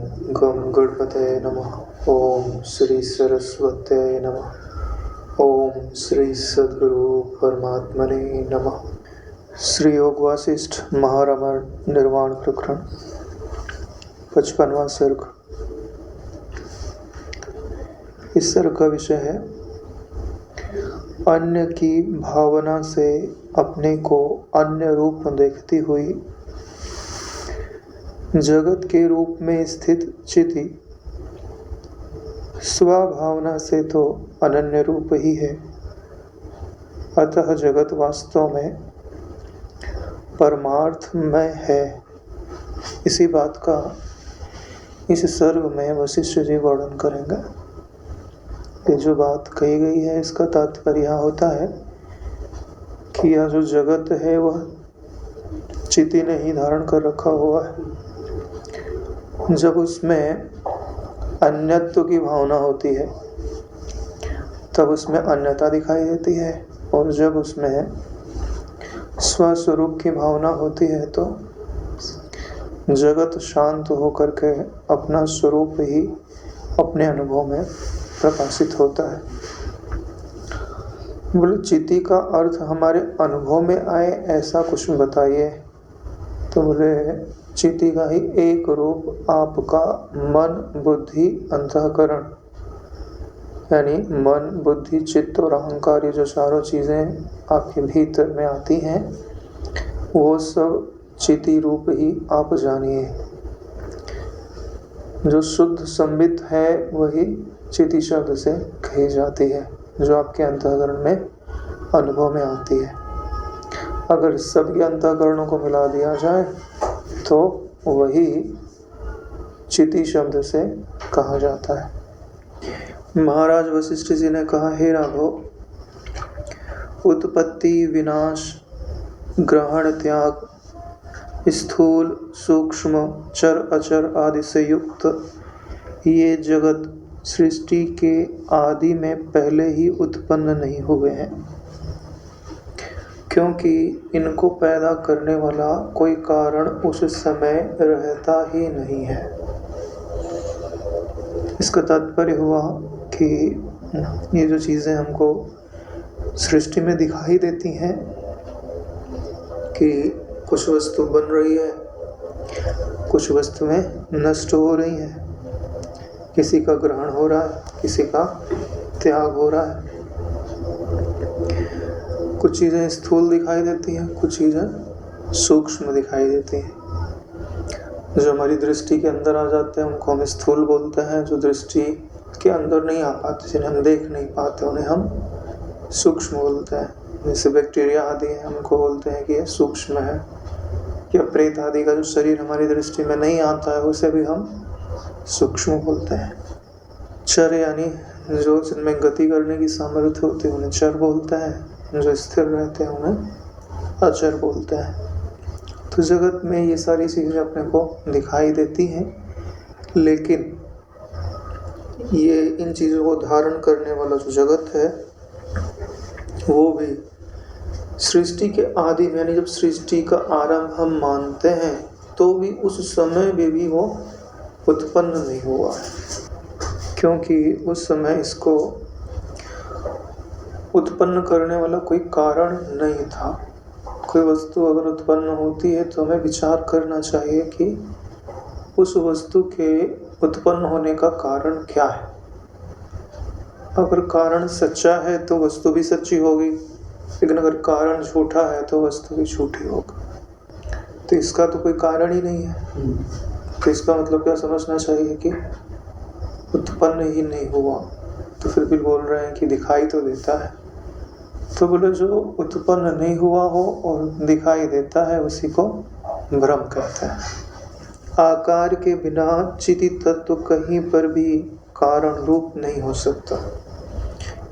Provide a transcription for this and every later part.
गम गणपतये नमः। ओम श्री सरस्वत्यै नमः। ओम श्री सद्गुरु परमात्मने नमः। श्री योग वासिष्ठ महारामायण निर्वाण प्रकरण 55वां सर्ग। इस सर्ग का विषय है अन्य की भावना से अपने को अन्य रूप देखती हुई जगत के रूप में स्थित चिति स्वभावना से तो अनन्य रूप ही है, अतः जगत वास्तव में परमार्थमय है। इसी बात का इस सर्ग में वशिष्ठ जी वर्णन करेंगे कि जो बात कही गई है इसका तात्पर्य यह होता है कि यह जो जगत है वह चिति ने ही धारण कर रखा हुआ है। जब उसमें अन्यत्व की भावना होती है तब उसमें अन्यता दिखाई देती है, और जब उसमें स्वस्वरूप की भावना होती है तो जगत शांत होकर के अपना स्वरूप ही अपने अनुभव में प्रकाशित होता है। बोले चिति का अर्थ हमारे अनुभव में आए ऐसा कुछ बताइए। तो बोले चिति का ही एक रूप आपका मन बुद्धि अंतःकरण, यानी मन बुद्धि चित्त और अहंकार, ये जो चारों चीज़ें आपके भीतर में आती हैं वो सब चिति रूप ही आप जानिए। जो शुद्ध संबित है वही चिति शब्द से कही जाती है, जो आपके अंतःकरण में अनुभव में आती है। अगर सभी अंतःकरणों को मिला दिया जाए तो वही चिति शब्द से कहा जाता है। महाराज वशिष्ठ जी ने कहा, हे राघव, उत्पत्ति विनाश ग्रहण त्याग स्थूल सूक्ष्म चर अचर आदि से युक्त ये जगत सृष्टि के आदि में पहले ही उत्पन्न नहीं हुए हैं, क्योंकि इनको पैदा करने वाला कोई कारण उस समय रहता ही नहीं है। इसका तात्पर्य हुआ कि ये जो चीज़ें हमको सृष्टि में दिखाई देती हैं कि कुछ वस्तु बन रही है, कुछ वस्तुएं नष्ट हो रही हैं, किसी का ग्रहण हो रहा है, किसी का त्याग हो रहा है। कुछ चीज़ें स्थूल दिखाई देती हैं, कुछ चीज़ें सूक्ष्म दिखाई देती हैं। जो हमारी दृष्टि के अंदर आ जाते हैं उनको हम स्थूल बोलते हैं, जो दृष्टि के अंदर नहीं आ पाते, जिन्हें हम देख नहीं पाते, उन्हें हम सूक्ष्म बोलते हैं। जैसे बैक्टीरिया आदि हैं, हमको बोलते हैं कि ये सूक्ष्म है। या प्रेत आदि का जो शरीर हमारी दृष्टि में नहीं आता है उसे भी हम सूक्ष्म बोलते हैं। चर यानी जो जिनमें गति करने की सामर्थ्य होती है उन्हें चर बोलते हैं, जो स्थिर रहते हैं उन्हें अचर बोलते हैं। तो जगत में ये सारी चीज़ें अपने को दिखाई देती हैं, लेकिन ये इन चीज़ों को धारण करने वाला जो जगत है वो भी सृष्टि के आदि में, यानी जब सृष्टि का आरंभ हम मानते हैं तो भी उस समय में भी वो उत्पन्न नहीं हुआ है, क्योंकि उस समय इसको उत्पन्न करने वाला कोई कारण नहीं था। कोई वस्तु अगर उत्पन्न होती है तो हमें विचार करना चाहिए कि उस वस्तु के उत्पन्न होने का कारण क्या है। अगर कारण सच्चा है तो वस्तु भी सच्ची होगी, लेकिन अगर कारण झूठा है तो वस्तु भी झूठी होगी। तो इसका तो कोई कारण ही नहीं है। तो इसका मतलब क्या समझना चाहिए कि उत्पन्न ही नहीं हुआ। तो फिर भी बोल रहे हैं कि दिखाई तो देता है। तो बोले जो उत्पन्न नहीं हुआ हो और दिखाई देता है उसी को भ्रम कहते हैं। आकार के बिना चिति तत्व कहीं पर भी कारण रूप नहीं हो सकता,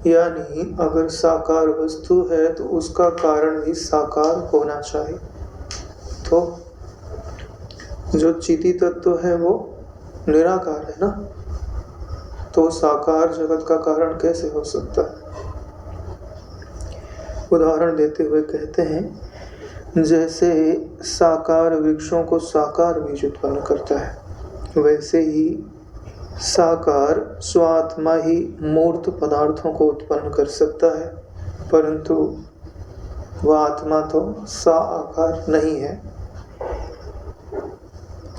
यानी अगर साकार वस्तु है तो उसका कारण भी साकार होना चाहिए। तो जो चिति तत्व है वो निराकार है ना, तो साकार जगत का कारण कैसे हो सकता है। उदाहरण देते हुए कहते हैं, जैसे साकार वृक्षों को साकार बीज उत्पन्न करता है, वैसे ही साकार स्वात्मा ही मूर्त पदार्थों को उत्पन्न कर सकता है, परंतु वह आत्मा तो साकार नहीं है,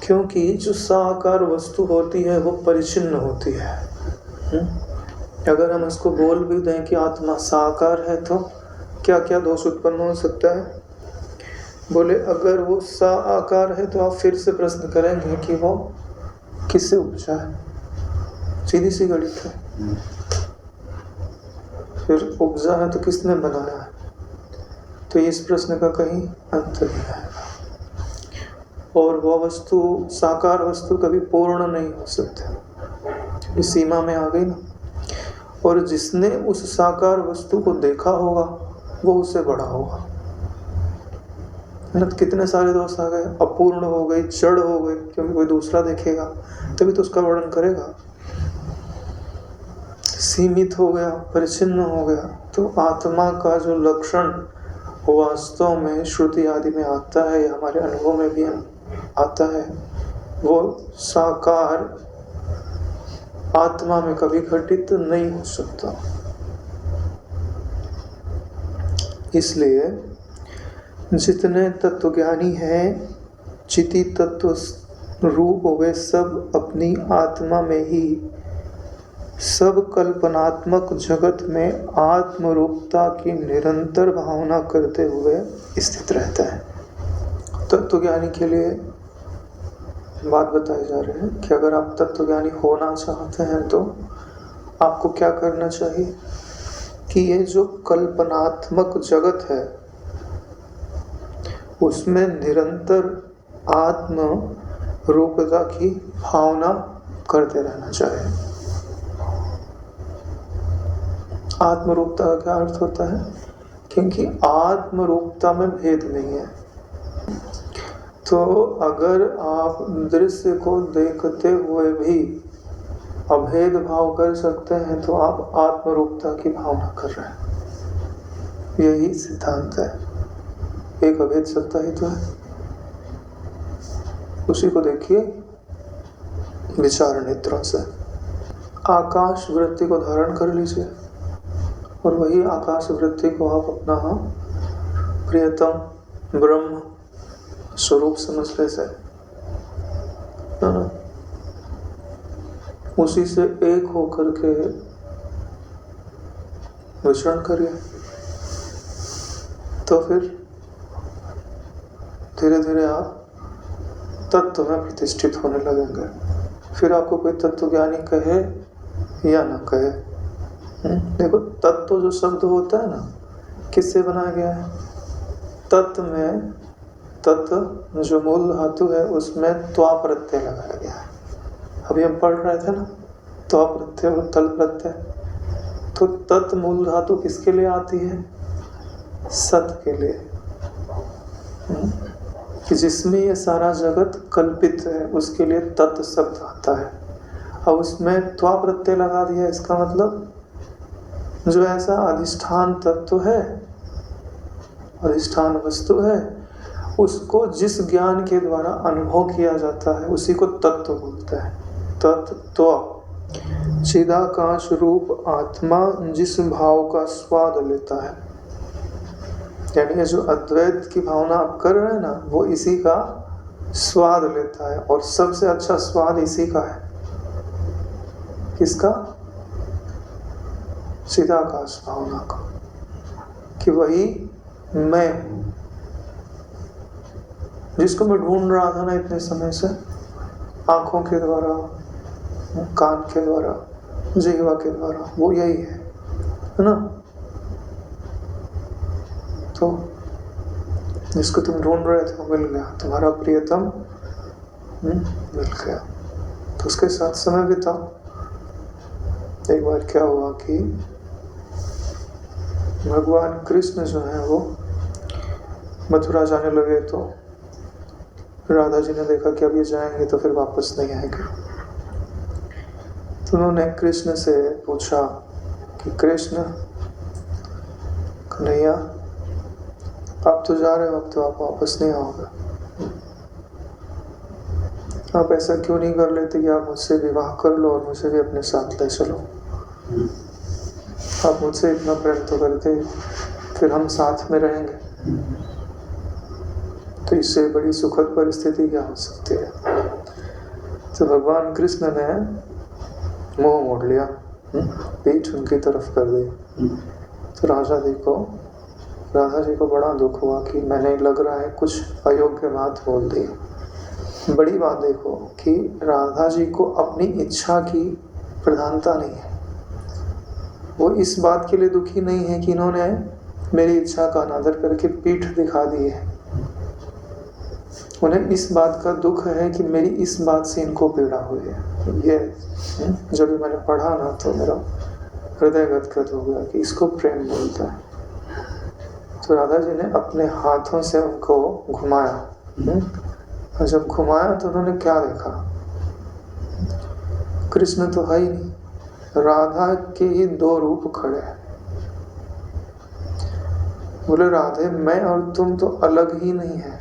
क्योंकि जो साकार वस्तु होती है वो परिचिन्न होती है। अगर हम इसको बोल भी दें कि आत्मा साकार है तो क्या क्या दोष उत्पन्न हो सकता है? बोले अगर वो साकार है तो आप फिर से प्रश्न करेंगे कि वो किससे उपजा है? सीधी सी गणित है। फिर उपजा है तो किसने बनाया है? तो इस प्रश्न का कहीं अंत नहीं आएगा। और वह वस्तु साकार वस्तु कभी पूर्ण नहीं हो सकती, इस सीमा में आ गई ना। और जिसने उस साकार वस्तु को देखा होगा वो उससे बड़ा होगा। कितने सारे दोष आ गए, अपूर्ण हो गई, जड़ हो गई, क्योंकि कोई दूसरा देखेगा तभी तो उसका वर्णन करेगा। सीमित हो गया, परिचिन्न हो गया। तो आत्मा का जो लक्षण वास्तव में श्रुति आदि में आता है या हमारे अनुभव में भी आता है, वो साकार आत्मा में कभी घटित नहीं हो सकता। इसलिए जितने तत्वज्ञानी हैं, चिति तत्व रूप वे सब अपनी आत्मा में ही सब कल्पनात्मक जगत में आत्मरूपता की निरंतर भावना करते हुए स्थित रहता है। तत्वज्ञानी के लिए बात बताई जा रही है कि अगर आप तत्वज्ञानी होना चाहते हैं तो आपको क्या करना चाहिए कि ये जो कल्पनात्मक जगत है उसमें निरंतर आत्म रूपता की भावना करते रहना चाहिए। आत्मरूपता का क्या अर्थ होता है? क्योंकि आत्मरूपता में भेद नहीं है। तो अगर आप दृश्य को देखते हुए भी अभेद भाव कर सकते हैं तो आप आत्मरूपता की भावना कर रहे हैं। यही सिद्धांत है। एक अभेद सत्ता ही तो है, उसी को देखिए विचार नेत्रों से। आकाश वृत्ति को धारण कर लीजिए और वही आकाश वृत्ति को आप अपना प्रियतम ब्रह्म स्वरूप समझ ले से, उसी से एक होकर के विचरण करिए, तो फिर धीरे धीरे आप तत्व में प्रतिष्ठित होने लगेंगे। फिर आपको कोई तत्वज्ञानी कहे या ना कहे, देखो तत्व जो शब्द होता है ना, किससे बनाया गया है? तत्व में, तत्व जो मूल धातु है उसमें त्वा प्रत्यय लगाया गया है। अभी हम पढ़ रहे थे ना, त्वा प्रत्यय और तल प्रत्यय। तो तत्व मूल धातु किसके लिए आती है? सत के लिए, कि जिसमें ये सारा जगत कल्पित है उसके लिए तत्व शब्द आता है। अब उसमें त्वा प्रत्यय लगा दिया, इसका मतलब जो ऐसा अधिष्ठान तत्व है, अधिष्ठान वस्तु है, उसको जिस ज्ञान के द्वारा अनुभव किया जाता है उसी को तत्व बोलते हैं। तत्व चिदाकाश रूप आत्मा जिस भाव का स्वाद लेता है, यानी जो अद्वैत की भावना आप कर रहे हैं ना, वो इसी का स्वाद लेता है। और सबसे अच्छा स्वाद इसी का है। किसका? चिदाकाश भावना का, कि वही मैं हूं, जिसको मैं ढूंढ रहा था ना इतने समय से, आंखों के द्वारा, कान के द्वारा, जिह्वा के द्वारा, वो यही है ना। तो जिसको तुम ढूंढ रहे थे वो मिल गया, तुम्हारा प्रियतम मिल गया। तो उसके साथ समय बिताओ। एक बार क्या हुआ कि भगवान कृष्ण जो है वो मथुरा जाने लगे, तो राधा जी ने देखा कि अब ये जाएंगे तो फिर वापस नहीं आएंगे। तो उन्होंने कृष्ण से पूछा कि कृष्ण कन्हैया, आप तो जा रहे हो, अब तो आप वापस नहीं आओगे, आप ऐसा क्यों नहीं कर लेते कि आप मुझसे विवाह कर लो और मुझे भी अपने साथ ले चलो? आप मुझसे इतना प्रेम तो करते, फिर हम साथ में रहेंगे। तो इससे बड़ी सुखद परिस्थिति क्या हो सकती है? तो भगवान कृष्ण ने मुंह मोड़ लिया, पीठ उनकी तरफ कर दी। तो राधा जी को बड़ा दुख हुआ कि मैंने लग रहा है कुछ अयोग्य बात बोल दी। बड़ी बात देखो कि राधा जी को अपनी इच्छा की प्रधानता नहीं है। वो इस बात के लिए दुखी नहीं है कि इन्होंने मेरी इच्छा का अनादर करके पीठ दिखा दी है। उन्हें इस बात का दुख है कि मेरी इस बात से इनको पीड़ा हुई है। ये जब भी मैंने पढ़ा ना तो मेरा हृदय गदगद हो गया कि इसको प्रेम बोलता है। तो राधा जी ने अपने हाथों से उनको घुमाया, और जब घुमाया तो उन्होंने क्या देखा? कृष्ण तो है ही नहीं, राधा के ही दो रूप खड़े हैं। बोले राधे, मैं और तुम तो अलग ही नहीं है,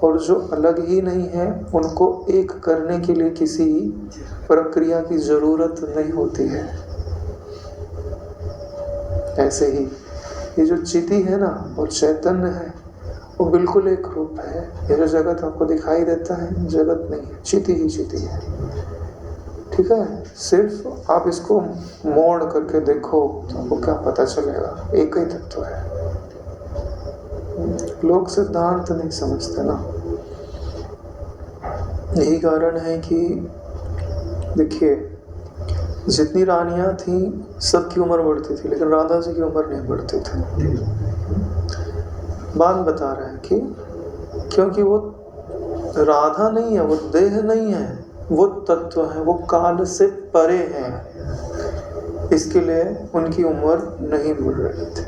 और जो अलग ही नहीं है उनको एक करने के लिए किसी प्रक्रिया की जरूरत नहीं होती है। ऐसे ही ये जो चिति है ना और चैतन्य है, वो बिल्कुल एक रूप है। ये जो जगत आपको दिखाई देता है जगत नहीं है, चिति ही चिति है। ठीक है, सिर्फ आप इसको मोड़ करके देखो तो आपको क्या पता चलेगा, एक ही तत्व है। लोग सिद्धांत नहीं समझते ना। यही कारण है कि देखिए, जितनी रानियां थी सबकी उम्र बढ़ती थी, लेकिन राधा जी की उम्र नहीं बढ़ती थी। बात बता रहे हैं कि क्योंकि वो राधा नहीं है, वो देह नहीं है, वो तत्व है, वो काल से परे है। इसके लिए उनकी उम्र नहीं बढ़ रही थी।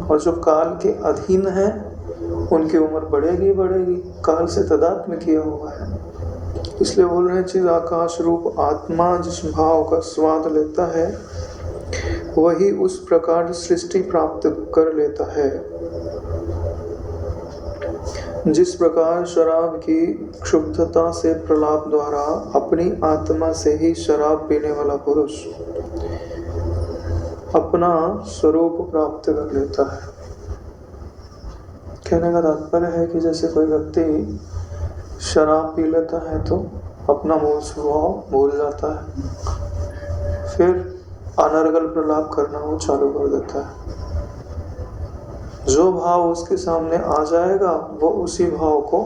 और जो काल के अधीन है उनकी उम्र बढ़ेगी बढ़ेगी, काल से तादात्म्य किया हुआ है। इसलिए बोल रहे हैं चिद आकाश रूप आत्मा जिस भाव का स्वाद लेता है वही उस प्रकार सृष्टि प्राप्त कर लेता है जिस प्रकार शराब की क्षुब्धता से प्रलाप द्वारा अपनी आत्मा से ही शराब पीने वाला पुरुष अपना स्वरूप प्राप्त कर लेता है। कहने का तात्पर्य है कि जैसे कोई व्यक्ति शराब पी लेता है तो अपना मूल स्वभाव भूल जाता है, फिर अनर्गल प्रलाप करना वो चालू कर देता है। जो भाव उसके सामने आ जाएगा वो उसी भाव को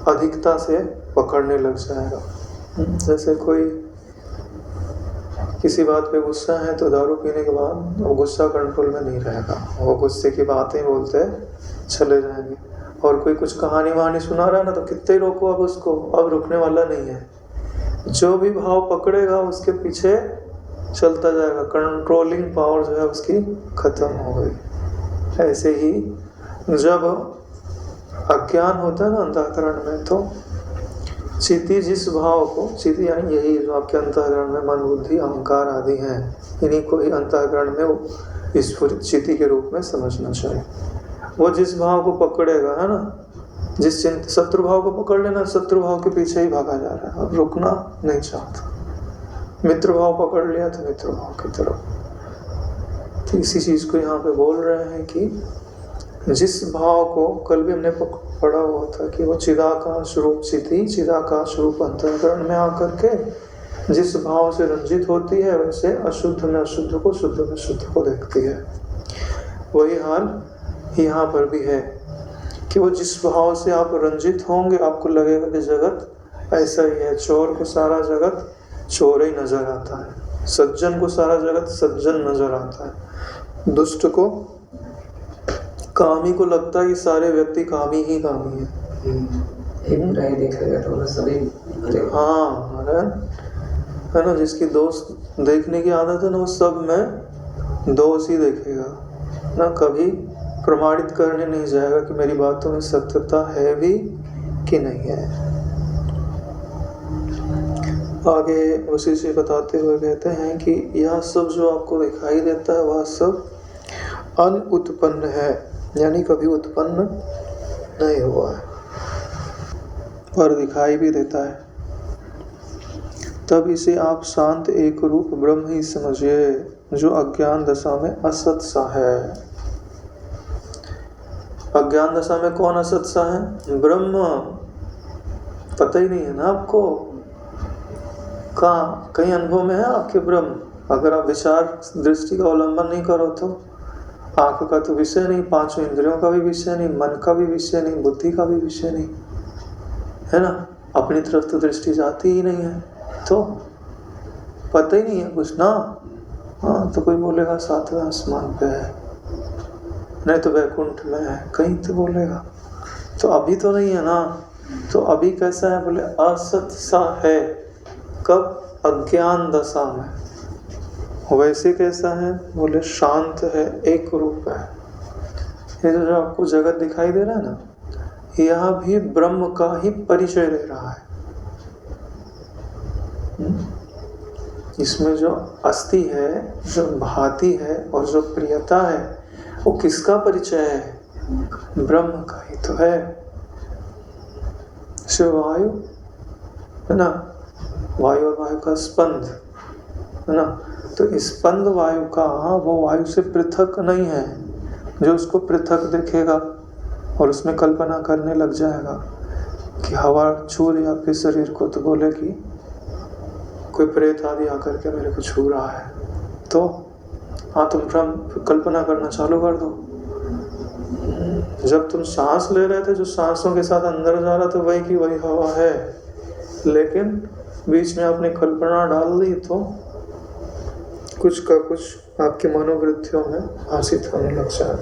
अधिकता से पकड़ने लग जाएगा। जैसे कोई किसी बात पे गुस्सा है तो दारू पीने के बाद वो गुस्सा कंट्रोल में नहीं रहेगा, वो गुस्से की बातें बोलते चले जाएंगे। और कोई कुछ कहानी वहानी सुना रहा है ना तो कितने रोको अब उसको, अब रुकने वाला नहीं है। जो भी भाव पकड़ेगा उसके पीछे चलता जाएगा, कंट्रोलिंग पावर जो है उसकी खत्म हो गई। ऐसे ही जब अज्ञान होता है ना अंतःकरण में, तो चिति जिस भाव को, चिति यानी यही जो आपके अंतःकरण में मन बुद्धि अहंकार आदि हैं, इन्हीं को ही अंतःकरण में वो स्फुरित चिति के रूप में समझना चाहिए। वो जिस भाव को पकड़ेगा है ना, जिस शत्रु भाव को पकड़ लेना, शत्रु भाव के पीछे ही भागा जा रहा है, अब रुकना नहीं चाहता। मित्र भाव पकड़ लिया तो मित्र भाव की तरफ। तो इसी चीज को यहाँ पे बोल रहे हैं कि जिस भाव को कल भी हमने पढ़ा हुआ था कि वो चिदाकाश रूप चिति, चिदाकाश रूप अंतःकरण में आकर के जिस भाव से रंजित होती है, वैसे अशुद्ध में अशुद्ध को, शुद्ध में शुद्ध को देखती है। वही हाल यहाँ पर भी है कि वो जिस भाव से आप रंजित होंगे आपको लगेगा कि जगत ऐसा ही है। चोर को सारा जगत चोर ही नजर आता है, सज्जन को सारा जगत सज्जन नजर आता है, दुष्ट को, कामी को लगता है कि सारे व्यक्ति कामी ही कामी है। देखेगा तो सभी हाँ है ना, जिसकी दोस्त देखने की आदत है ना वो सब में दोष ही देखेगा ना, कभी प्रमाणित करने नहीं जाएगा कि मेरी बातों में सत्यता है भी कि नहीं है। आगे उसी से बताते हुए कहते हैं कि यह सब जो आपको दिखाई देता है वह सब अनुत्पन्न है, यानी कभी उत्पन्न नहीं हुआ है। पर दिखाई भी देता है, तब इसे आप शांत एक रूप ब्रह्म ही समझिए, जो अज्ञान दशा में असत सा है। अज्ञान दशा में कौन असत सा है? ब्रह्म। पता ही नहीं है ना आपको, कहाँ कहीं अनुभव में है आपके ब्रह्म? अगर आप विचार दृष्टि का अवलंबन नहीं करो तो आंख का तो विषय नहीं, पांचों इंद्रियों का भी विषय नहीं, मन का भी विषय नहीं, बुद्धि का भी विषय नहीं, है ना? अपनी तरफ तो दृष्टि जाती ही नहीं है, तो पता ही नहीं है कुछ ना। हाँ, तो कोई बोलेगा सातवें आसमान पे है, नहीं तो वैकुंठ में है, कहीं तो बोलेगा। तो अभी तो नहीं है ना। तो अभी कैसा है? बोले असत सा है। कब? अज्ञान दशा में। वैसे कैसा है? बोले शांत है, एक रूप है। ये जो आपको जगत दिखाई दे रहा है ना, यह भी ब्रह्म का ही परिचय दे रहा है। इसमें जो अस्थि है, जो भाति है और जो प्रियता है, वो किसका परिचय है? ब्रह्म का ही तो है। शिव वायु है ना, वायु और वायु का स्पंद है ना, तो स्पंद वायु का वो वायु से पृथक नहीं है। जो उसको पृथक देखेगा और उसमें कल्पना करने लग जाएगा कि हवा छू रही आपके शरीर को, तो बोलेगी कोई प्रेत आदि आकर के मेरे को छू रहा है, तो हाँ तुम भ्रम कल्पना करना चालू कर दो। जब तुम सांस ले रहे थे, जो सांसों के साथ अंदर जा रहा था वही की वही हवा है, लेकिन बीच में आपने कल्पना डाल दी तो कुछ का कुछ आपकी मनोवृत्तियों में भाषित होने लग जाए।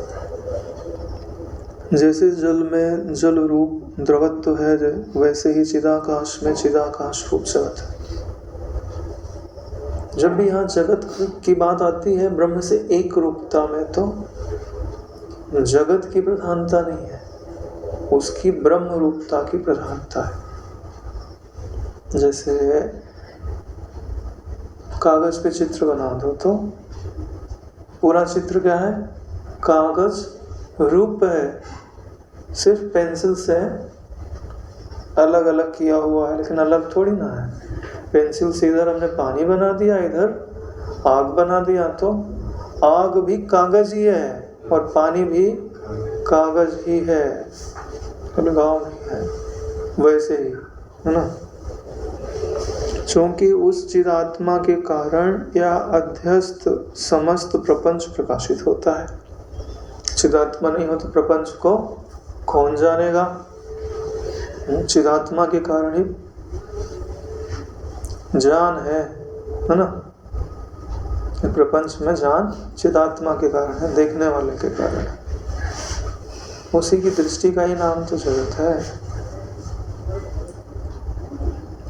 जैसे जल में जल रूप द्रवत्व है, वैसे ही चिदाकाश में चिदाकाश रूप जगत है। जब भी यहाँ जगत की बात आती है ब्रह्म से एक रूपता में, तो जगत की प्रधानता नहीं है, उसकी ब्रह्म रूपता की प्रधानता है। जैसे कागज पे चित्र बना दो तो पूरा चित्र क्या है? कागज रूप है, सिर्फ पेंसिल से अलग अलग किया हुआ है, लेकिन अलग थोड़ी ना है। पेंसिल से इधर हमने पानी बना दिया, इधर आग बना दिया, तो आग भी कागज ही है और पानी भी कागज ही है, अलगाव नहीं है। वैसे ही है ना, क्योंकि उस चिदात्मा के कारण या अध्यस्त समस्त प्रपंच प्रकाशित होता है। चिदात्मा नहीं हो तो प्रपंच को कौन जानेगा? चिदात्मा के कारण ही जान है ना। प्रपंच में जान चिदात्मा के कारण है, देखने वाले के कारण है। उसी की दृष्टि का ही नाम तो जगत है।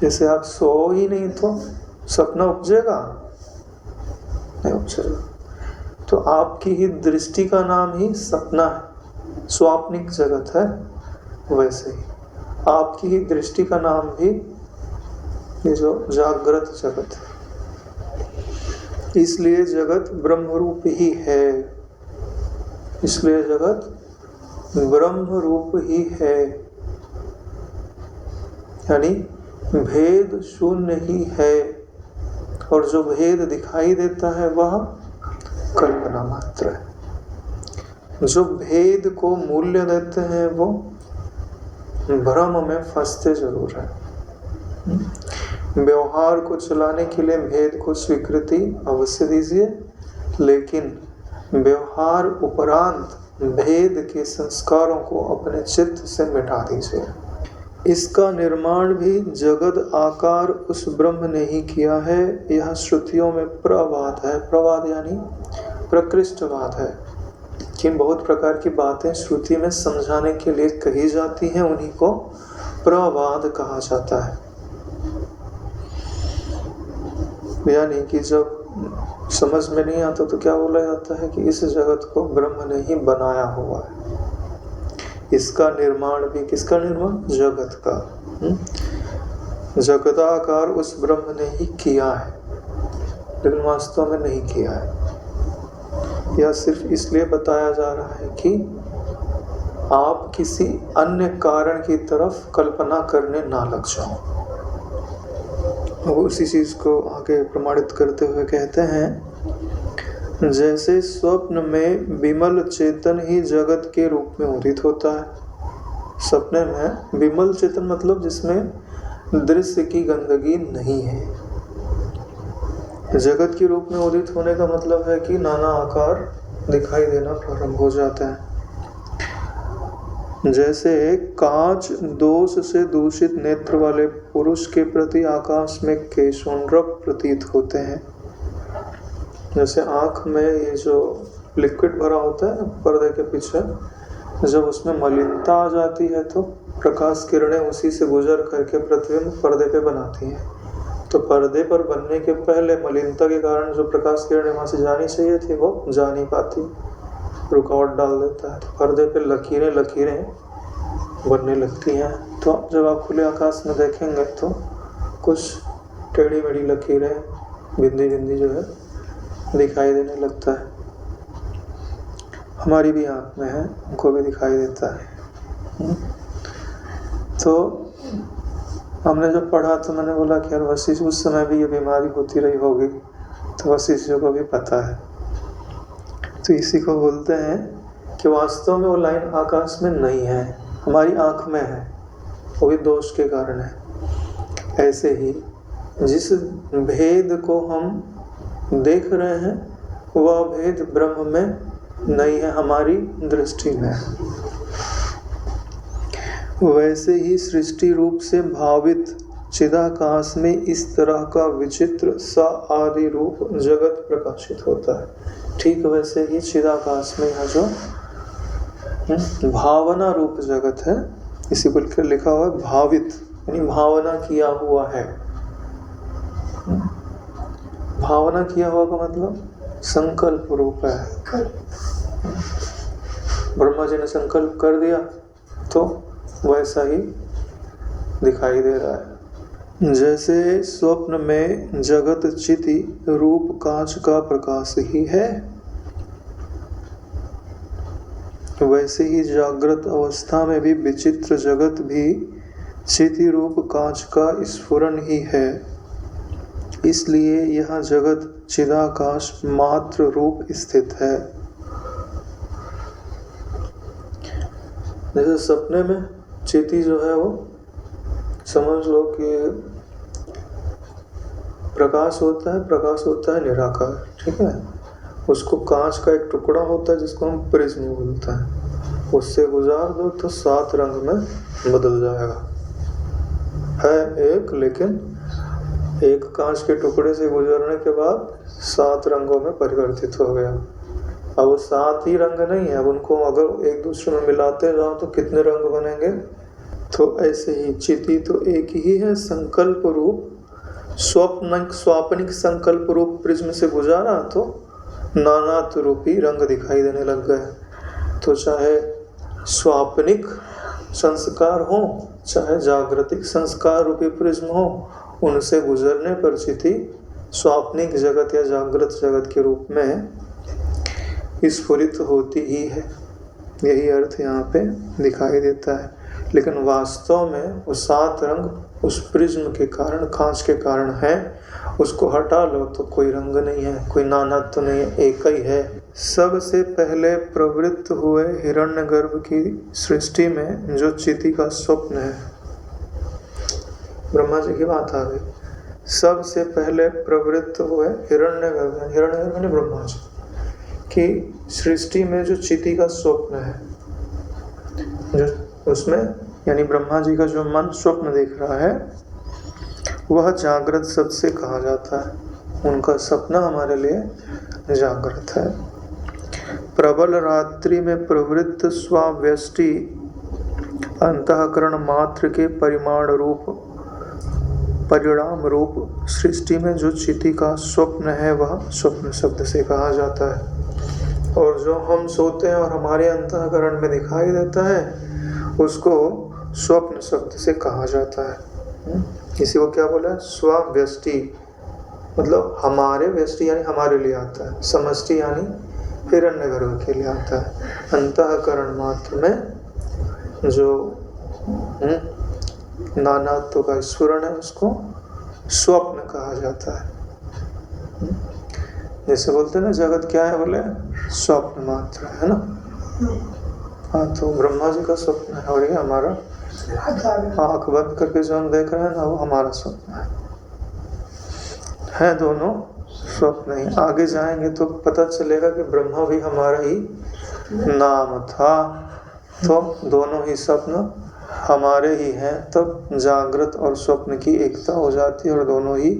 जैसे आप सो ही नहीं तो सपना उपजेगा? नहीं उपजेगा। तो आपकी ही दृष्टि का नाम ही सपना है, स्वाप्निक जगत है। वैसे ही आपकी ही दृष्टि का नाम भी ये जो जागृत जगत है। इसलिए जगत ब्रह्म रूप ही है, इसलिए जगत ब्रह्म रूप ही है, यानी भेद शून्य ही है। और जो भेद दिखाई देता है वह कल्पना मात्र है। जो भेद को मूल्य देते हैं वो भ्रम में फंसते जरूर है। व्यवहार को चलाने के लिए भेद को स्वीकृति अवश्य दीजिए, लेकिन व्यवहार उपरांत भेद के संस्कारों को अपने चित्त से मिटा दीजिए। इसका निर्माण भी जगत आकार उस ब्रह्म ने ही किया है। यह श्रुतियों में प्रवाद है। प्रवाद यानी प्रकृष्टवाद है कि बहुत प्रकार की बातें श्रुति में समझाने के लिए कही जाती हैं, उन्हीं को प्रवाद कहा जाता है। यानी कि जब समझ में नहीं आता तो क्या बोला जाता है कि इस जगत को ब्रह्म ने ही बनाया हुआ है। इसका निर्माण भी किसका निर्माण? जगत का। जगदाकार उस ब्रह्म ने ही किया है, लेकिन वास्तव में नहीं किया है। यह सिर्फ इसलिए बताया जा रहा है कि आप किसी अन्य कारण की तरफ कल्पना करने ना लग जाओ। वो उसी चीज को आगे प्रमाणित करते हुए कहते हैं, जैसे स्वप्न में विमल चेतन ही जगत के रूप में उदित होता है। सपने में विमल चेतन मतलब जिसमें दृश्य की गंदगी नहीं है। जगत के रूप में उदित होने का मतलब है कि नाना आकार दिखाई देना प्रारंभ हो जाता है। जैसे कांच दोष से दूषित नेत्र वाले पुरुष के प्रति आकाश में केशोन्नरक प्रतीत होते हैं। जैसे आंख में ये जो लिक्विड भरा होता है पर्दे के पीछे, जब उसमें मलिनता आ जाती है तो प्रकाश किरणें उसी से गुजर करके प्रतिबिंब पर्दे पे बनाती हैं। तो पर्दे पर बनने के पहले मलिनता के कारण जो प्रकाश किरणें वहां से जानी चाहिए थी वो जा नहीं पाती, रुकावट डाल देता है। तो पर्दे पे लकीरें बनने लगती हैं। तो जब आप खुले आकाश में देखेंगे तो कुछ टेढ़ी मेढ़ी लकीरें, बिंदी जो है दिखाई देने लगता है। हमारी भी आँख में है, उनको भी दिखाई देता है। तो हमने जब पढ़ा तो मैंने बोला कि यार वशिष्ठ उस समय भी ये बीमारी होती रही होगी, तो वशिष्ठ जी को भी पता है। तो इसी को बोलते हैं कि वास्तव में वो लाइन आकाश में नहीं है, हमारी आँख में है, वो भी दोष के कारण है। ऐसे ही जिस भेद को हम देख रहे हैं वह भेद ब्रह्म में नहीं है, हमारी दृष्टि में। वैसे ही सृष्टि रूप से भावित चिदाकाश में इस तरह का विचित्र सा आदि रूप जगत प्रकाशित होता है। ठीक वैसे ही चिदाकाश में यह जो भावना रूप जगत है, इसी को लिखा हुआ है भावित, यानी भावना किया हुआ है। भावना किया हुआ का मतलब संकल्प रूप है। ब्रह्मा जी ने संकल्प कर दिया तो वैसा ही दिखाई दे रहा है। जैसे स्वप्न में जगत चिति रूप कांच का प्रकाश ही है, वैसे ही जागृत अवस्था में भी विचित्र जगत भी चिति रूप कांच का स्फुरन ही है। इसलिए यह जगत चिदाकाश मात्र रूप स्थित है। जैसे सपने में चिति जो है वो समझ लो कि प्रकाश होता है निराकार, ठीक है। उसको कांच का एक टुकड़ा होता है जिसको हम प्रिज्म बोलते हैं, उससे गुजार दो तो 7 रंग में बदल जाएगा। है एक, लेकिन एक कांच के टुकड़े से गुजरने के बाद 7 रंगों में परिवर्तित हो गया। अब वो 7 ही रंग नहीं है, अब उनको अगर एक दूसरे में मिलाते जाओ तो कितने रंग बनेंगे। तो ऐसे ही चिति तो एक ही है, संकल्प रूप स्वापनिक संकल्प रूप प्रिज्म से गुजारा तो नानात्व रूपी रंग दिखाई देने लग गए। तो चाहे स्वापनिक संस्कार हो चाहे जागृतिक संस्कार रूपी प्रिज्म हो, उनसे गुजरने पर चिति स्वाप्निक जगत या जागृत जगत के रूप में स्फुरित होती ही है। यही अर्थ यहाँ पे दिखाई देता है। लेकिन वास्तव में वो 7 रंग उस प्रिज्म के कारण, कांच के कारण है। उसको हटा लो तो कोई रंग नहीं है, कोई नानात्व तो नहीं है, एक ही है। सबसे पहले प्रवृत्त हुए हिरण्यगर्भ की सृष्टि में जो चिति का स्वप्न है, ब्रह्मा जी की बात आ गई। सबसे पहले प्रवृत्त हुए हिरण्यगर्भ ने ब्रह्मा जी की सृष्टि में जो चिति का स्वप्न है, जो उसमें यानी ब्रह्मा जी का जो मन स्वप्न देख रहा है वह जागृत सबसे कहा जाता है। उनका सपना हमारे लिए जागृत है। प्रबल रात्रि में प्रवृत्त स्वाव्यष्टि अंतःकरण मात्र के परिणाम रूप सृष्टि में जो चिति का स्वप्न है वह स्वप्न शब्द से कहा जाता है। और जो हम सोते हैं और हमारे अंतःकरण में दिखाई देता है उसको स्वप्न शब्द से कहा जाता है। इसी को क्या बोला? स्वाव्यष्टि मतलब हमारे व्यष्टि यानी हमारे लिए आता है, समष्टि यानी हिरण्यगर्भ के लिए आता है। अंतःकरण मात्र में जो नानात्व का स्फुरण है उसको स्वप्न कहा जाता है। जैसे बोलते हैं ना जगत क्या है, बोले स्वप्न मात्र है ना। हाँ, तो ब्रह्मा जी का स्वप्न है और ये हमारा आँख बंद करके जो हम देख रहे हैं ना वो हमारा स्वप्न है दोनों स्वप्न ही। आगे जाएंगे तो पता चलेगा कि ब्रह्मा भी हमारा ही नाम था, तो दोनों ही स्वप्न हमारे ही हैं। तब जागृत और स्वप्न की एकता हो जाती है और दोनों ही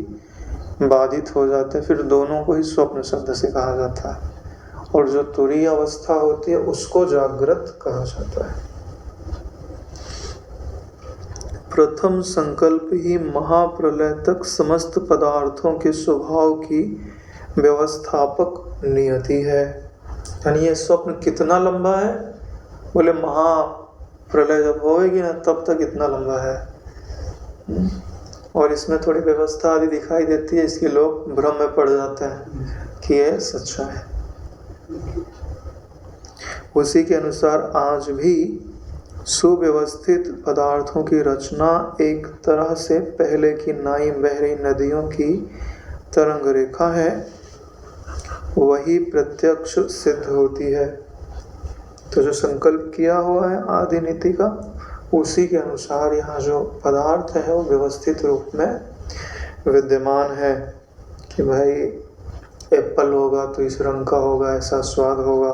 बाधित हो जाते हैं, फिर दोनों को ही स्वप्न शब्द से कहा जाता है। और जो तुरीय अवस्था होती है उसको जागृत कहा जाता है। प्रथम संकल्प ही महाप्रलय तक समस्त पदार्थों के स्वभाव की व्यवस्थापक नियति है। यानी ये स्वप्न कितना लंबा है, बोले महाप्रलय जब होएगी ना तब तक इतना लंबा है। और इसमें थोड़ी व्यवस्था आदि दिखाई देती है, इसके लोग भ्रम में पड़ जाते हैं कि ये सच्चा है। उसी के अनुसार आज भी सुव्यवस्थित पदार्थों की रचना एक तरह से पहले की नाई बह रही नदियों की तरंग रेखा है, वही प्रत्यक्ष सिद्ध होती है। तो जो संकल्प किया हुआ है आदि नीति का, उसी के अनुसार यहाँ जो पदार्थ है वो व्यवस्थित रूप में विद्यमान है कि भाई एप्पल होगा तो इस रंग का होगा, ऐसा स्वाद होगा।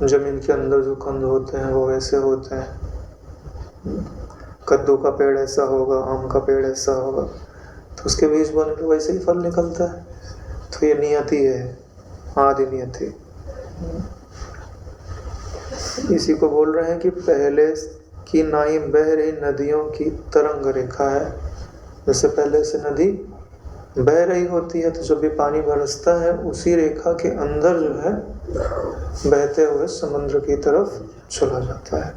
जमीन के अंदर जो कंद होते हैं वो वैसे होते हैं। कद्दू का पेड़ ऐसा होगा, आम का पेड़ ऐसा होगा, तो उसके बीज बोने पे वैसे ही फल निकलता है। तो ये नियति है, आदि नियति। इसी को बोल रहे हैं कि पहले की नाई बह रही नदियों की तरंग रेखा है। जैसे पहले से नदी बह रही होती है तो जब भी पानी बरसता है उसी रेखा के अंदर जो है बहते हुए समुद्र की तरफ चला जाता है।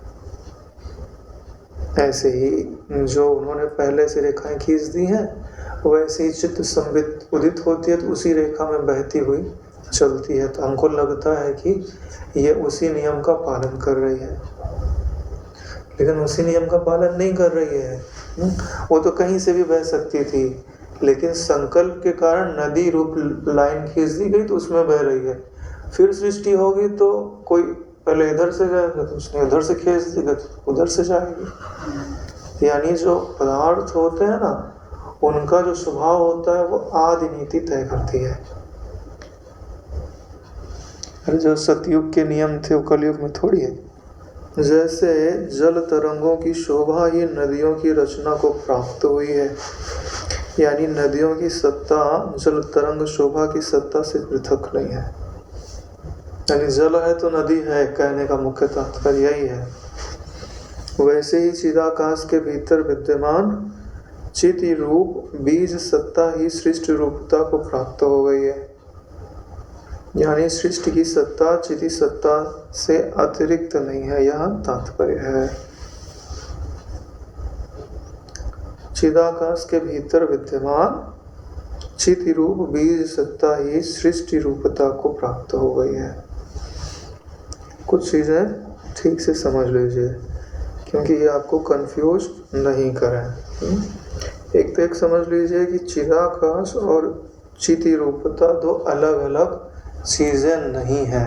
ऐसे ही जो उन्होंने पहले से रेखाएं खींच दी हैं वैसे ही चित्त संबित उदित होती है तो उसी रेखा में बहती हुई चलती है। तो हमको लगता है कि ये उसी नियम का पालन कर रही है, लेकिन उसी नियम का पालन नहीं कर रही है। वो तो कहीं से भी बह सकती थी, लेकिन संकल्प के कारण नदी रूप लाइन खींच दी गई तो उसमें बह रही है। फिर सृष्टि होगी तो कोई पहले इधर से जाएगा तो उसने उधर से खींच देगा तो उधर से जाएगी। यानी जो पदार्थ होते हैं ना उनका जो स्वभाव होता है वो आदि नीति तय करती है। जो सतयुग के नियम थे वो कलयुग में थोड़ी है। जैसे जल तरंगों की शोभा ही नदियों की रचना को प्राप्त हुई है, यानी नदियों की सत्ता जल तरंग शोभा की सत्ता से पृथक नहीं है। यानी जल है तो नदी है, कहने का मुख्य तात्पर्य यही है। वैसे ही चिदाकाश के भीतर विद्यमान चिति रूप बीज सत्ता ही सृष्टि रूपता को प्राप्त हो गई है। यानी सृष्टि की सत्ता चिति सत्ता से अतिरिक्त नहीं है, यह तात्पर्य है। चिदाकाश के भीतर विद्यमान चिति रूप बीज सत्ता ही सृष्टि रूपता को प्राप्त हो गई है। कुछ चीजें ठीक से समझ लीजिए क्योंकि ये आपको कंफ्यूज नहीं करें। एक तो एक समझ लीजिए कि चिदाकाश और चिति रूपता दो अलग अलग चीजें नहीं है,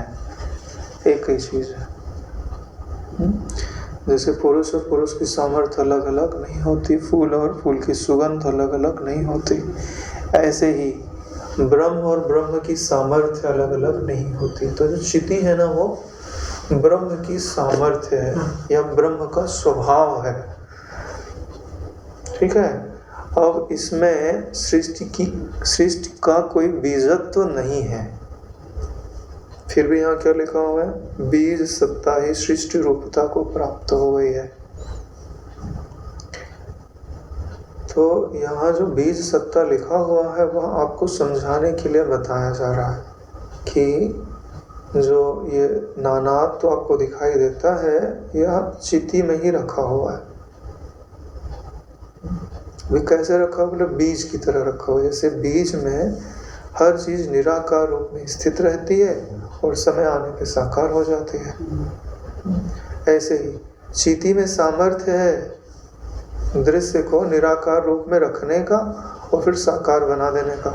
एक ही चीज है। जैसे पुरुष और पुरुष की सामर्थ्य अलग अलग नहीं होती, फूल और फूल की सुगंध अलग अलग नहीं होती, ऐसे ही ब्रह्म और ब्रह्म की सामर्थ्य अलग अलग नहीं होती। तो जो चिति है ना वो ब्रह्म की सामर्थ्य है या ब्रह्म का स्वभाव है। ठीक है। अब इसमें सृष्टि का कोई बीजत्व नहीं है। फिर भी यहाँ क्या लिखा हुआ है, बीज सत्ता ही सृष्टि रूपता को प्राप्त हो गई है। तो यहाँ जो बीज सत्ता लिखा हुआ है वह आपको समझाने के लिए बताया जा रहा है कि जो ये नानात्व तो आपको दिखाई देता है यह चिति में ही रखा हुआ है। भी कैसे रखा हुआ, मतलब बीज की तरह रखा हुआ है। जैसे बीज में हर चीज निराकार रूप में स्थित रहती है और समय आने पे साकार हो जाती है। ऐसे ही चींटी में सामर्थ्य है दृश्य को निराकार रूप में रखने का और फिर साकार बना देने का।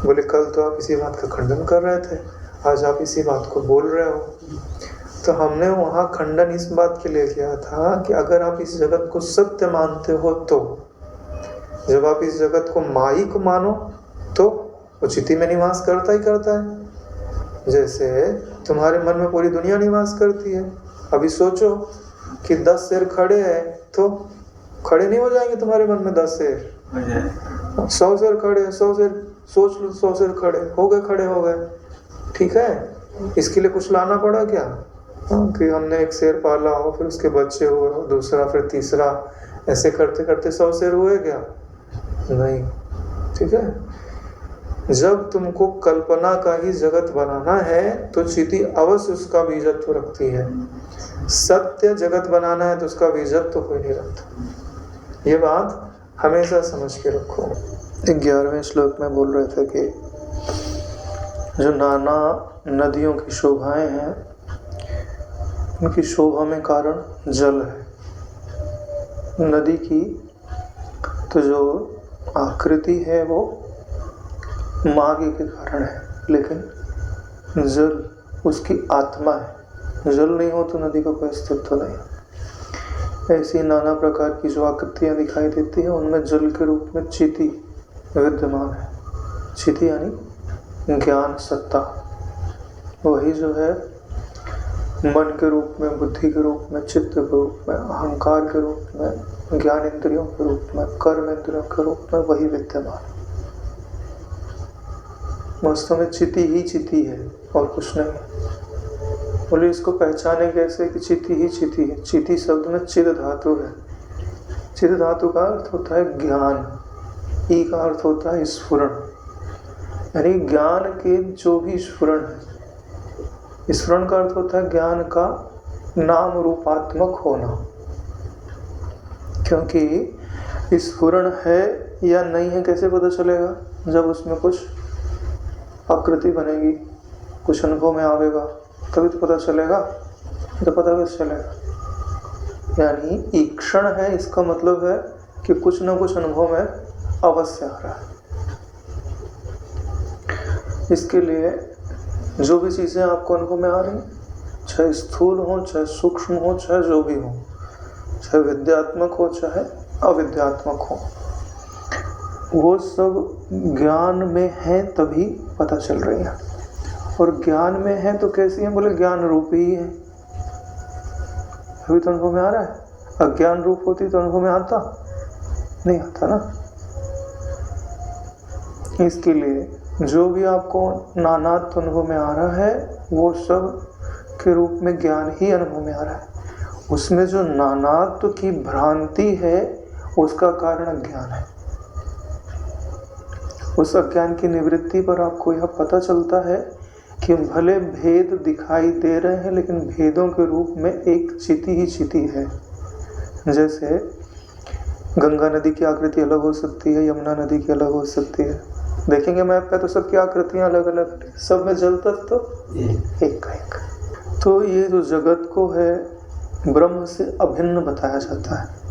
बोले कल तो आप इसी बात का खंडन कर रहे थे, आज आप इसी बात को बोल रहे हो। तो हमने वहाँ खंडन इस बात के लिए किया था कि अगर आप इस जगत को सत्य मानते हो तो जब आप इस जगत को माइक मानो तो वो चिति में निवास करता ही करता है। जैसे तुम्हारे मन में पूरी दुनिया निवास करती है। अभी सोचो कि 10 शेर खड़े हैं तो खड़े नहीं हो जाएंगे तुम्हारे मन में 10 शेर, 100 शेर खड़े, 100 शेर सोच लो, 100 शेर खड़े हो गए, खड़े हो गए, ठीक है। इसके लिए कुछ लाना पड़ा क्या? कि हमने एक शेर पाला हो, फिर उसके बच्चे हुए, दूसरा, फिर तीसरा, ऐसे करते करते 100 शेर हुए क्या? नहीं, ठीक है। जब तुमको कल्पना का ही जगत बनाना है तो चींटी अवश्य उसका बीजत्व रखती है। सत्य जगत बनाना है तो उसका बीजत्व कोई नहीं रखता। ये बात हमेशा समझ के रखो। 11वें श्लोक में बोल रहे थे कि जो नाना नदियों की शोभाएं हैं उनकी शोभा में कारण जल है। नदी की तो जो आकृति है वो मार्ग के कारण है, लेकिन जल उसकी आत्मा है। जल नहीं हो तो नदी का कोई अस्तित्व नहीं। ऐसी नाना प्रकार की जो आकृतियाँ दिखाई देती है उनमें जल के रूप में चींटी विद्यमान है। चींटी यानी ज्ञान सत्ता, वही जो है मन के रूप में, बुद्धि के रूप में, चित्त के रूप में, अहंकार के रूप में, ज्ञान इंद्रियों के रूप में, कर्म इंद्रियों के रूप में वही विद्यमान। वास्तव में चींटी ही चींटी है और कुछ नहीं। बोले इसको पहचाने कैसे कि चींटी ही चींटी है? चींटी शब्द में चिद धातु है। चिद धातु का अर्थ होता है ज्ञान, ई का अर्थ होता है स्फुरण, यानी ज्ञान के जो भी स्फुरण है। स्फुरण का अर्थ होता है ज्ञान का नाम रूपात्मक होना। क्योंकि स्फुरण है या नहीं है कैसे पता चलेगा? जब उसमें कुछ आकृति बनेगी, कुछ अनुभव में आवेगा, तभी तो पता चलेगा। तो पता कैसे चलेगा? यानी ईक्षण है, इसका मतलब है कि कुछ न कुछ अनुभव में अवश्य आ रहा है। इसके लिए जो भी चीज़ें आपको अनुभव में आ रही, चाहे स्थूल हो, चाहे सूक्ष्म हो, चाहे जो भी हो, चाहे विद्यात्मक हो, चाहे अविद्यात्मक हो, वो सब ज्ञान में है तभी पता चल रही है। और ज्ञान में है तो कैसी है? बोले ज्ञान रूप ही है, अभी तो अनुभव में आ रहा है। अज्ञान रूप होती तो अनुभव में आता नहीं, आता ना। इसके लिए जो भी आपको नानात्व अनुभव में आ रहा है वो सब के रूप में ज्ञान ही अनुभव में आ रहा है। उसमें जो नानात्व की भ्रांति है उसका कारण अज्ञान है। उस अज्ञान की निवृत्ति पर आपको यह पता चलता है कि भले भेद दिखाई दे रहे हैं लेकिन भेदों के रूप में एक चींटी ही चींटी है। जैसे गंगा नदी की आकृति अलग हो सकती है, यमुना नदी की अलग हो सकती है। देखेंगे मैप पे तो सबकी आकृतियाँ अलग अलग, सब में जल तत्व तो एक का एक। तो ये जो जगत को है ब्रह्म से अभिन्न बताया जाता है।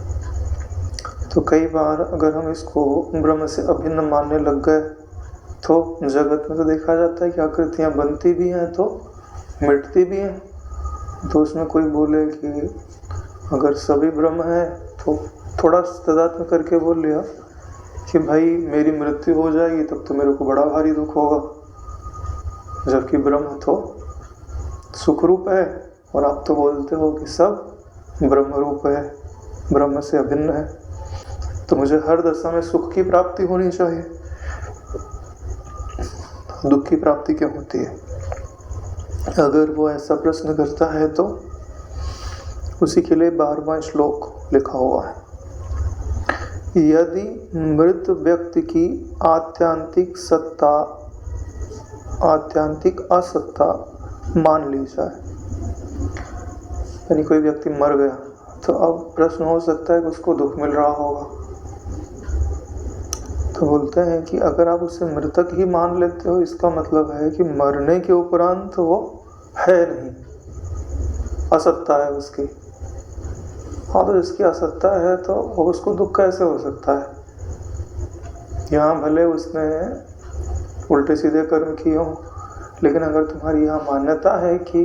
तो कई बार अगर हम इसको ब्रह्म से अभिन्न मानने लग गए तो जगत में तो देखा जाता है कि आकृतियाँ बनती भी हैं तो मिटती भी हैं। तो उसमें कोई बोले कि अगर सभी ब्रह्म है तो थोड़ा तादात्म्य करके बोल लिया कि भाई मेरी मृत्यु हो जाएगी तब तो मेरे को बड़ा भारी दुख होगा, जबकि ब्रह्म तो सुख रूप है और आप तो बोलते हो कि सब ब्रह्म रूप है, ब्रह्म से अभिन्न है, तो मुझे हर दशा में सुख की प्राप्ति होनी चाहिए, दुख की प्राप्ति क्यों होती है? अगर वो ऐसा प्रश्न करता है तो उसी के लिए 12वां श्लोक लिखा हुआ है। यदि मृत व्यक्ति की आत्यांतिक असत्ता मान ली जाए, यानी कोई व्यक्ति मर गया तो अब प्रश्न हो सकता है कि उसको दुख मिल रहा होगा। तो बोलते हैं कि अगर आप उसे मृतक ही मान लेते हो इसका मतलब है कि मरने के उपरांत वो है नहीं, असत्ता है उसकी। हाँ, तो जिसकी असत्ता है तो उसको दुख कैसे हो सकता है? यहाँ भले उसने उल्टे सीधे कर्म किए हों, लेकिन अगर तुम्हारी यहाँ मान्यता है कि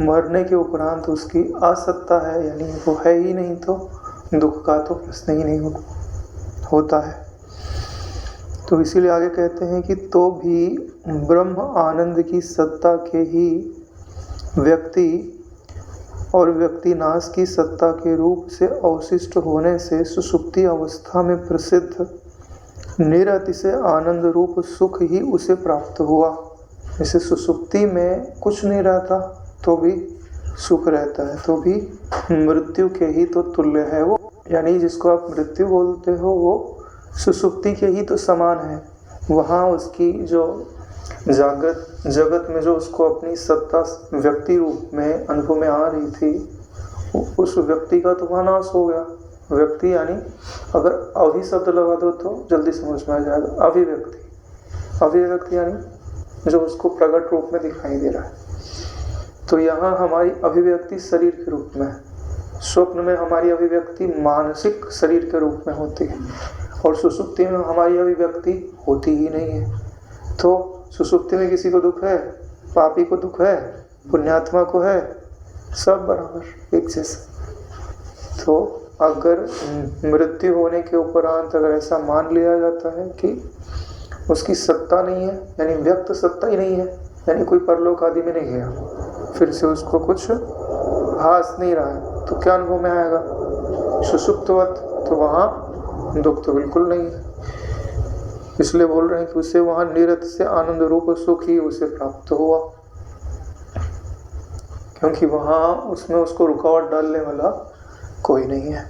मरने के उपरांत उसकी असत्ता है, यानी वो है ही नहीं, तो दुख का तो प्रश्न ही नहीं होता है। तो इसीलिए आगे कहते हैं कि तो भी ब्रह्म आनंद की सत्ता के ही व्यक्ति और व्यक्ति नाश की सत्ता के रूप से अवशिष्ट होने से सुषुप्ति अवस्था में प्रसिद्ध निरतिशय आनंद रूप सुख ही उसे प्राप्त हुआ। जैसे सुषुप्ति में कुछ नहीं रहता तो भी सुख रहता है, तो भी मृत्यु के ही तो तुल्य है वो, यानी जिसको आप मृत्यु बोलते हो वो सुषुप्ति के ही तो समान है। वहाँ उसकी जो जागृत जगत में जो उसको अपनी सत्ता व्यक्ति रूप में अनुभव में आ रही थी, उस व्यक्ति का तो वहाँ नाश हो गया। व्यक्ति यानी अगर अभि शब्द लगा दो तो जल्दी समझ में आ जाएगा। अभिव्यक्ति, अभिव्यक्ति यानी जो उसको प्रकट रूप में दिखाई दे रहा है। तो यहाँ हमारी अभिव्यक्ति शरीर के रूप में है, स्वप्न में हमारी अभिव्यक्ति मानसिक शरीर के रूप में होती है, और सुषुप्ति में हमारी अभिव्यक्ति होती ही नहीं है। तो सुषुप्ति में किसी को दुख है? पापी को दुख है, पुण्यात्मा को है, सब बराबर एक जैसा। तो अगर मृत्यु होने के उपरांत अगर ऐसा मान लिया जाता है कि उसकी सत्ता नहीं है, यानी व्यक्त सत्ता ही नहीं है, यानी कोई परलोक आदि में नहीं गया, फिर से उसको कुछ भास नहीं रहा है, तो क्या अनुभव में आएगा? सुषुप्तवत। तो वहाँ दुख तो बिल्कुल नहीं है। इसलिए बोल रहे हैं कि उसे वहाँ निरत से आनंद रूप सुख ही उसे प्राप्त हुआ, क्योंकि वहाँ उसमें उसको रुकावट डालने वाला कोई नहीं है।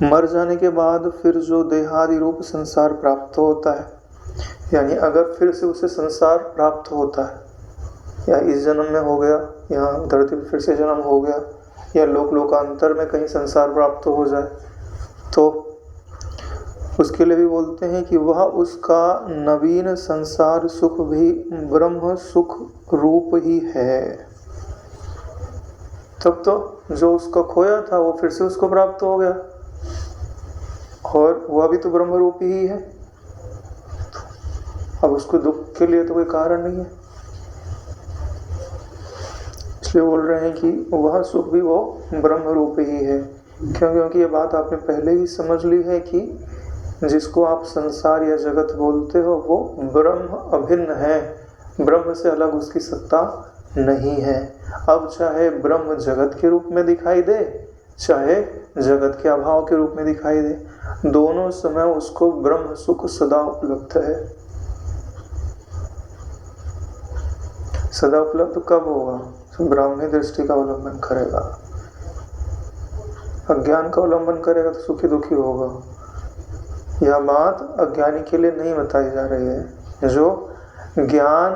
मर जाने के बाद फिर जो देहादि रूप संसार प्राप्त होता है, यानी अगर फिर से उसे संसार प्राप्त होता है, या इस जन्म में हो गया, यहाँ धरती पर फिर से जन्म हो गया, या लोकांतर में कहीं संसार प्राप्त हो जाए, तो उसके लिए भी बोलते हैं कि वह उसका नवीन संसार सुख भी ब्रह्म सुख रूप ही है। तब तो जो उसका खोया था वो फिर से उसको प्राप्त हो गया, और वह भी तो ब्रह्म रूप ही है। अब उसको दुख के लिए तो कोई कारण नहीं है, इसलिए बोल रहे हैं कि वह सुख भी वो ब्रह्म रूप ही है। क्योंकि ये बात आपने पहले ही समझ ली है कि जिसको आप संसार या जगत बोलते हो वो ब्रह्म अभिन्न है, ब्रह्म से अलग उसकी सत्ता नहीं है। अब चाहे ब्रह्म जगत के रूप में दिखाई दे, चाहे जगत के अभाव के रूप में दिखाई दे, दोनों समय उसको ब्रह्म सुख सदा उपलब्ध है। सदा उपलब्ध कब होगा? तो ब्राह्मणी दृष्टि का अवलंबन करेगा, अज्ञान का अवलंबन करेगा तो सुखी दुखी होगा। यह बात अज्ञानी के लिए नहीं बताई जा रही है, जो ज्ञान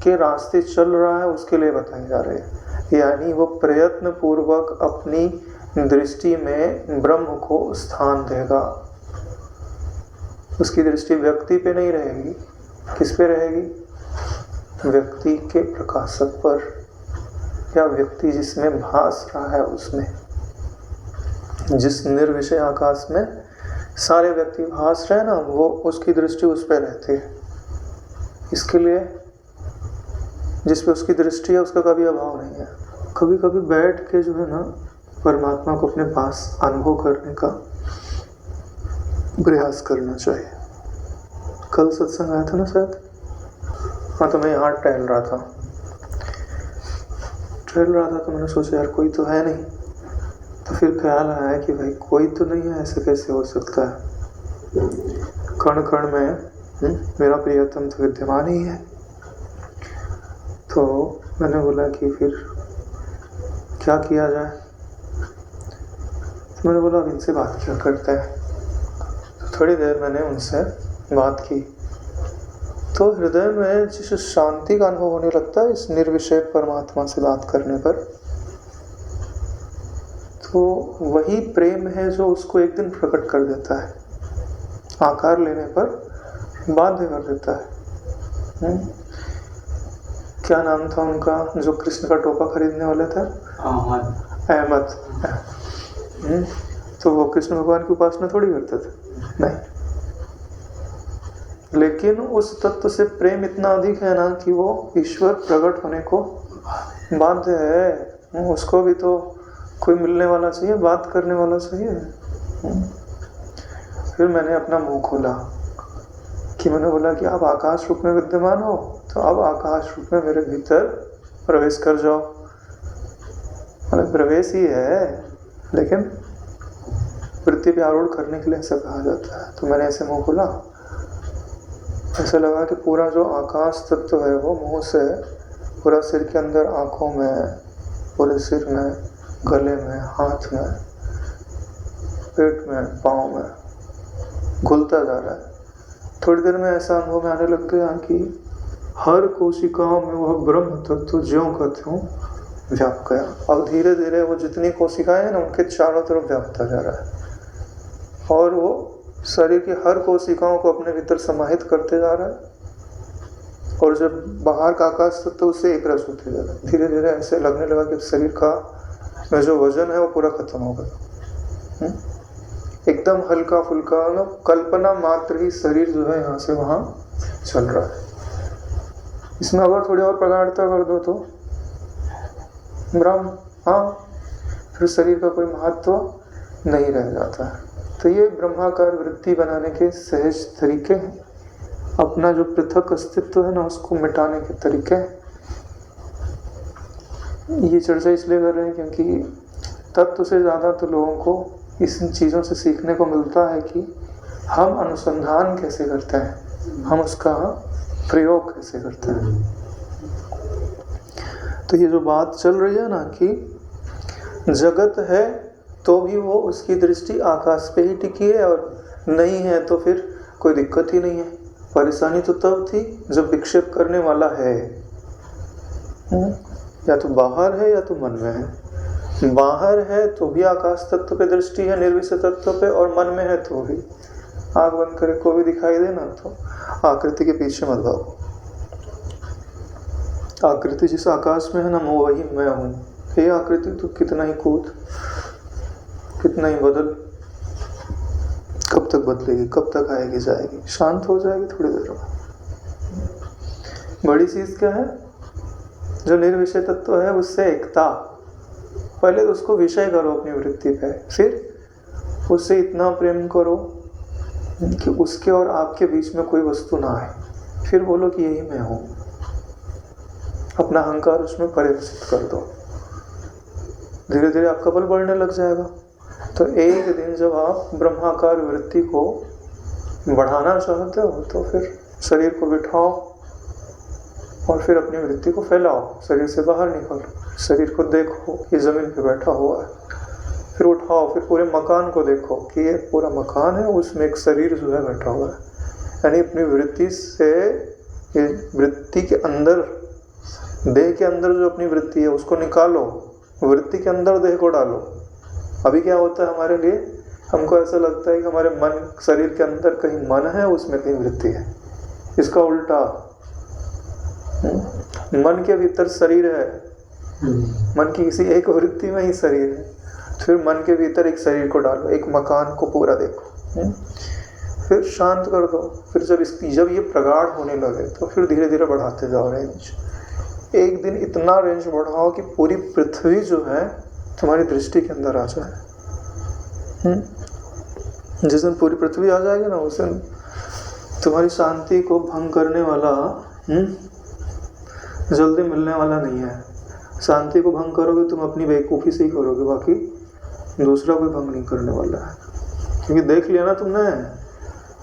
के रास्ते चल रहा है उसके लिए बताई जा रही है। यानी वो प्रयत्न पूर्वक अपनी दृष्टि में ब्रह्म को स्थान देगा। उसकी दृष्टि व्यक्ति पे नहीं रहेगी, किस पे रहेगी? व्यक्ति के प्रकाशक पर, या व्यक्ति जिसमें भास रहा है उसमें। जिस निर्विषय आकाश में सारे व्यक्ति भास रहे ना, वो उसकी दृष्टि उस पर रहती है। इसके लिए जिस पे उसकी दृष्टि है उसका कभी अभाव नहीं है। कभी कभी बैठ के जो है ना परमात्मा को अपने पास अनुभव करने का प्रयास करना चाहिए। कल सत्संग आया था ना शायद, हाँ, तो मैं यहाँ टहल रहा था तो मैंने सोचा यार कोई तो है नहीं, तो फिर ख्याल आया कि भाई कोई तो नहीं है, ऐसे कैसे हो सकता है? कण कण में मेरा प्रियतम तो विद्यमान ही है। तो मैंने बोला कि फिर क्या किया जाए, तो मैंने बोला अब इनसे बात क्या करते हैं। तो थोड़ी देर मैंने उनसे बात की, तो हृदय में जिस शांति का अनुभव होने लगता है इस निर्विषय परमात्मा से बात करने पर, तो वही प्रेम है जो उसको एक दिन प्रकट कर देता है, आकार लेने पर बाध्य कर देता है। क्या नाम था उनका जो कृष्ण का टोपा खरीदने वाले थे? अहमद। तो वो कृष्ण भगवान की उपासना थोड़ी करते थे, नहीं, लेकिन उस तत्व से प्रेम इतना अधिक है ना कि वो ईश्वर प्रकट होने को बाध्य है। उसको भी तो कोई मिलने वाला चाहिए, बात करने वाला चाहिए। फिर मैंने अपना मुंह खोला कि मैंने बोला कि आप आकाश रूप में विद्यमान हो, तो अब आकाश रूप में मेरे भीतर प्रवेश कर जाओ। मतलब प्रवेश ही है, लेकिन वृत्ति पे आरूढ़ करने के लिए ऐसा कहा जाता है। तो मैंने ऐसे मुंह खोला, ऐसा लगा कि पूरा जो आकाश तत्व है वो मुंह से पूरा सिर के अंदर, आंखों में, पूरे सिर में, गले में, हाथ में, पेट में, पाँव में घुलता जा रहा है। थोड़ी देर में ऐसा अनुभव में आने लग गया कि हर कोशिकाओं में वह ब्रह्म तत्व ज्यों का त्यों व्याप गया। अब धीरे धीरे वो जितनी कोशिकाएं हैं ना, उनके चारों तरफ व्यापता जा रहा है और वो शरीर की हर कोशिकाओं को अपने भीतर समाहित करते जा रहा है। और जब बाहर का आकाश तत्व उससे एक रस होते जा रहा है। धीरे धीरे ऐसे लगने लगा कि शरीर का में जो वजन है वो पूरा खत्म हो गया। एकदम हल्का फुल्का, कल्पना मात्र ही शरीर जो है यहाँ से वहाँ चल रहा है। इसमें अगर थोड़ी और प्रगाढ़ता कर दो तो ब्रह्म, हाँ, फिर शरीर का कोई महत्व नहीं रह जाता है। तो ये ब्रह्माकार वृत्ति बनाने के सहज तरीके हैं। अपना जो पृथक अस्तित्व है ना, उसको मिटाने के तरीके हैं। ये चर्चा इसलिए कर रहे हैं क्योंकि तत्व से ज़्यादा तो लोगों को इस चीज़ों से सीखने को मिलता है कि हम अनुसंधान कैसे करते हैं, हम उसका प्रयोग कैसे करते हैं। तो ये जो बात चल रही है ना कि जगत है तो भी वो उसकी दृष्टि आकाश पे ही टिकी है, और नहीं है तो फिर कोई दिक्कत ही नहीं है। परेशानी तो तब थी जब विक्षेप करने वाला है, या तो बाहर है या तो मन में है। बाहर है तो भी आकाश तत्व पे दृष्टि है, निर्विषय तत्व पे, और मन में है तो भी। आँख बंद करे को भी दिखाई देना तो आकृति के पीछे मत भागो। आकृति जिस आकाश में है ना, वो वही मैं हूँ। ये आकृति तो कितना ही कूद, कितना ही बदल, कब तक बदलेगी, कब तक आएगी जाएगी, शांत हो जाएगी थोड़ी देर में। बड़ी चीज क्या है? जो निर्विषय तत्व है उससे एकता। पहले तो उसको विषय करो अपनी वृत्ति पे, फिर उससे इतना प्रेम करो कि उसके और आपके बीच में कोई वस्तु ना आए। फिर बोलो कि यही मैं हूँ। अपना अहंकार उसमें परिवर्तित कर दो। धीरे धीरे आपका बल बढ़ने लग जाएगा। तो एक दिन जब आप ब्रह्माकार वृत्ति को बढ़ाना चाहते हो तो फिर शरीर को बिठाओ और फिर अपनी वृत्ति को फैलाओ। शरीर से बाहर निकलो, शरीर को देखो कि जमीन पे बैठा हुआ है। फिर उठाओ, फिर पूरे मकान को देखो कि ये पूरा मकान है, उसमें एक शरीर जो है बैठा हुआ है। यानी अपनी वृत्ति से, ये वृत्ति के अंदर, देह के अंदर जो अपनी वृत्ति है उसको निकालो, वृत्ति के अंदर देह को डालो। अभी क्या होता है हमारे लिए, हमको ऐसा लगता है कि हमारे मन, शरीर के अंदर कहीं मन है, उसमें कहीं वृत्ति है। इसका उल्टा, मन के भीतर शरीर है, मन की किसी एक वृत्ति में ही शरीर है। फिर मन के भीतर एक शरीर को डालो, एक मकान को पूरा देखो, फिर शांत कर दो। फिर जब ये प्रगाढ़ होने लगे तो फिर धीरे धीरे बढ़ाते जाओ रेंज। एक दिन इतना रेंज बढ़ाओ कि पूरी पृथ्वी जो है तुम्हारी दृष्टि के अंदर आ जाए। जिस दिन पूरी पृथ्वी आ जाएगी ना, उस दिन तुम्हारी शांति को भंग करने वाला जल्दी मिलने वाला नहीं है। शांति को भंग करोगे तुम अपनी बेवकूफ़ी से ही करोगे, बाकी दूसरा कोई भंग नहीं करने वाला है। क्योंकि देख लिया ना तुमने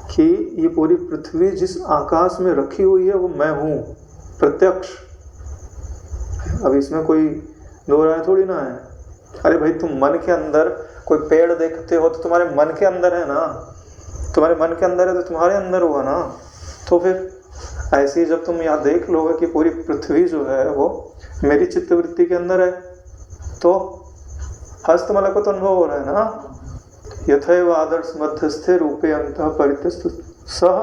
कि ये पूरी पृथ्वी जिस आकाश में रखी हुई है वो मैं हूँ, प्रत्यक्ष। अब इसमें कोई दो राय थोड़ी ना है। अरे भाई, तुम मन के अंदर कोई पेड़ देखते हो तो तुम्हारे मन के अंदर है ना, तुम्हारे मन के अंदर है तो तुम्हारे अंदर हुआ ना। तो फिर ऐसे ही जब तुम यहाँ देख लोगे कि पूरी पृथ्वी जो है वो मेरी चित्तवृत्ति के अंदर है, तो हस्त मलकत अनुभव हो रहा है ना। यथैव आदर्श मध्यस्थे रूपे अंतः परितः सह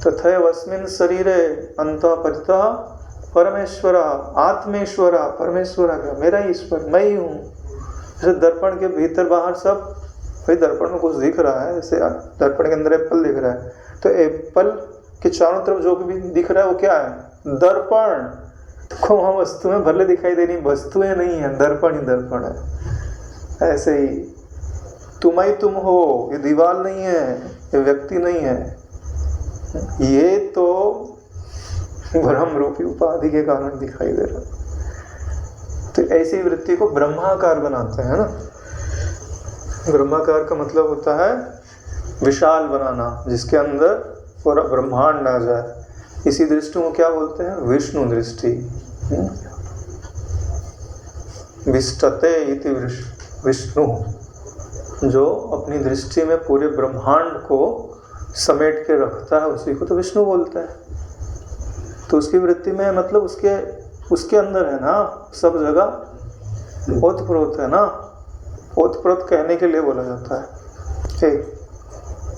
तथैव अस्मिन् शरीरे अंतः परितः परमेश्वरा, आत्मेश्वरा, परमेश्वरा क्या, मेरा ही ईश्वर, मैं ही हूँ। जैसे दर्पण के भीतर बाहर सब, भाई दर्पण में कुछ दिख रहा है, जैसे दर्पण के अंदर एप्पल दिख रहा है, तो एप्पल के चारों तरफ जो भी दिख रहा है वो क्या है, दर्पण। तो वहाँ वस्तुएं भले दिखाई दे रही, वस्तुएं नहीं है, दर्पण ही दर्पण है। ऐसे ही तुम ही तुम हो, ये दीवार नहीं है, ये व्यक्ति नहीं है, ये तो ब्रह्म रूपी उपाधि के कारण दिखाई दे रहा। तो ऐसी वृत्ति को ब्रह्माकार बनाते हैं ना। ब्रह्माकार का मतलब होता है विशाल बनाना, जिसके अंदर पूरा ब्रह्मांड आ जाए। इसी दृष्टि को क्या बोलते हैं, विष्णु दृष्टि। विष्टते इति विष्णु, जो अपनी दृष्टि में पूरे ब्रह्मांड को समेट के रखता है, उसी को तो विष्णु बोलते हैं। तो उसकी वृत्ति में मतलब उसके अंदर है ना, सब जगह ओतप्रोत है ना। ओतप्रोत कहने के लिए बोला जाता है,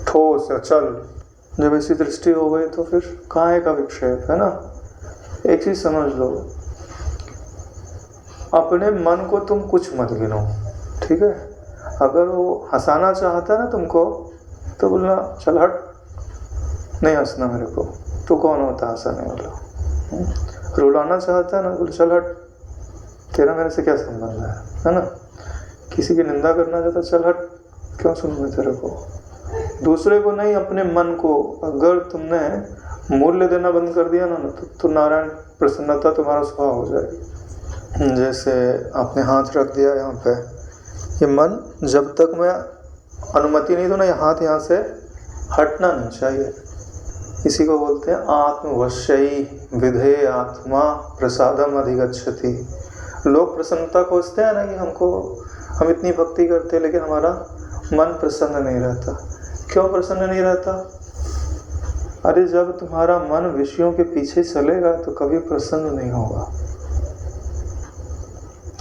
ठोस अचल। जब ऐसी दृष्टि हो गई तो फिर काहे का विक्षेप, है ना। एक चीज समझ लो, अपने मन को तुम कुछ मत गिनो, ठीक है। अगर वो हंसाना चाहता है ना तुमको, तो बोलना चल हट, नहीं हंसना मेरे को, तू कौन होता है हंसाने वाला। रुलाना चाहता है ना, बोल चल हट, तेरा मेरे से क्या संबंध है ना। किसी की निंदा करना चाहता, चल हट, क्यों सुनूं मैं तेरे को। दूसरे को नहीं, अपने मन को। अगर तुमने मूल्य देना बंद कर दिया ना, तो नारायण प्रसन्नता तुम्हारा स्वभाव हो जाएगी। जैसे आपने हाथ रख दिया यहाँ पे, ये मन जब तक मैं अनुमति नहीं दूँ ना, ये हाथ यहाँ से हटना नहीं चाहिए। इसी को बोलते हैं आत्मवश्यई विधे आत्मा प्रसादम अधिगच्छति। लोग प्रसन्नता खोजते हैं ना, कि हम इतनी भक्ति करते हैं लेकिन हमारा मन प्रसन्न नहीं रहता। क्यों प्रसन्न नहीं रहता? अरे जब तुम्हारा मन विषयों के पीछे चलेगा तो कभी प्रसन्न नहीं होगा,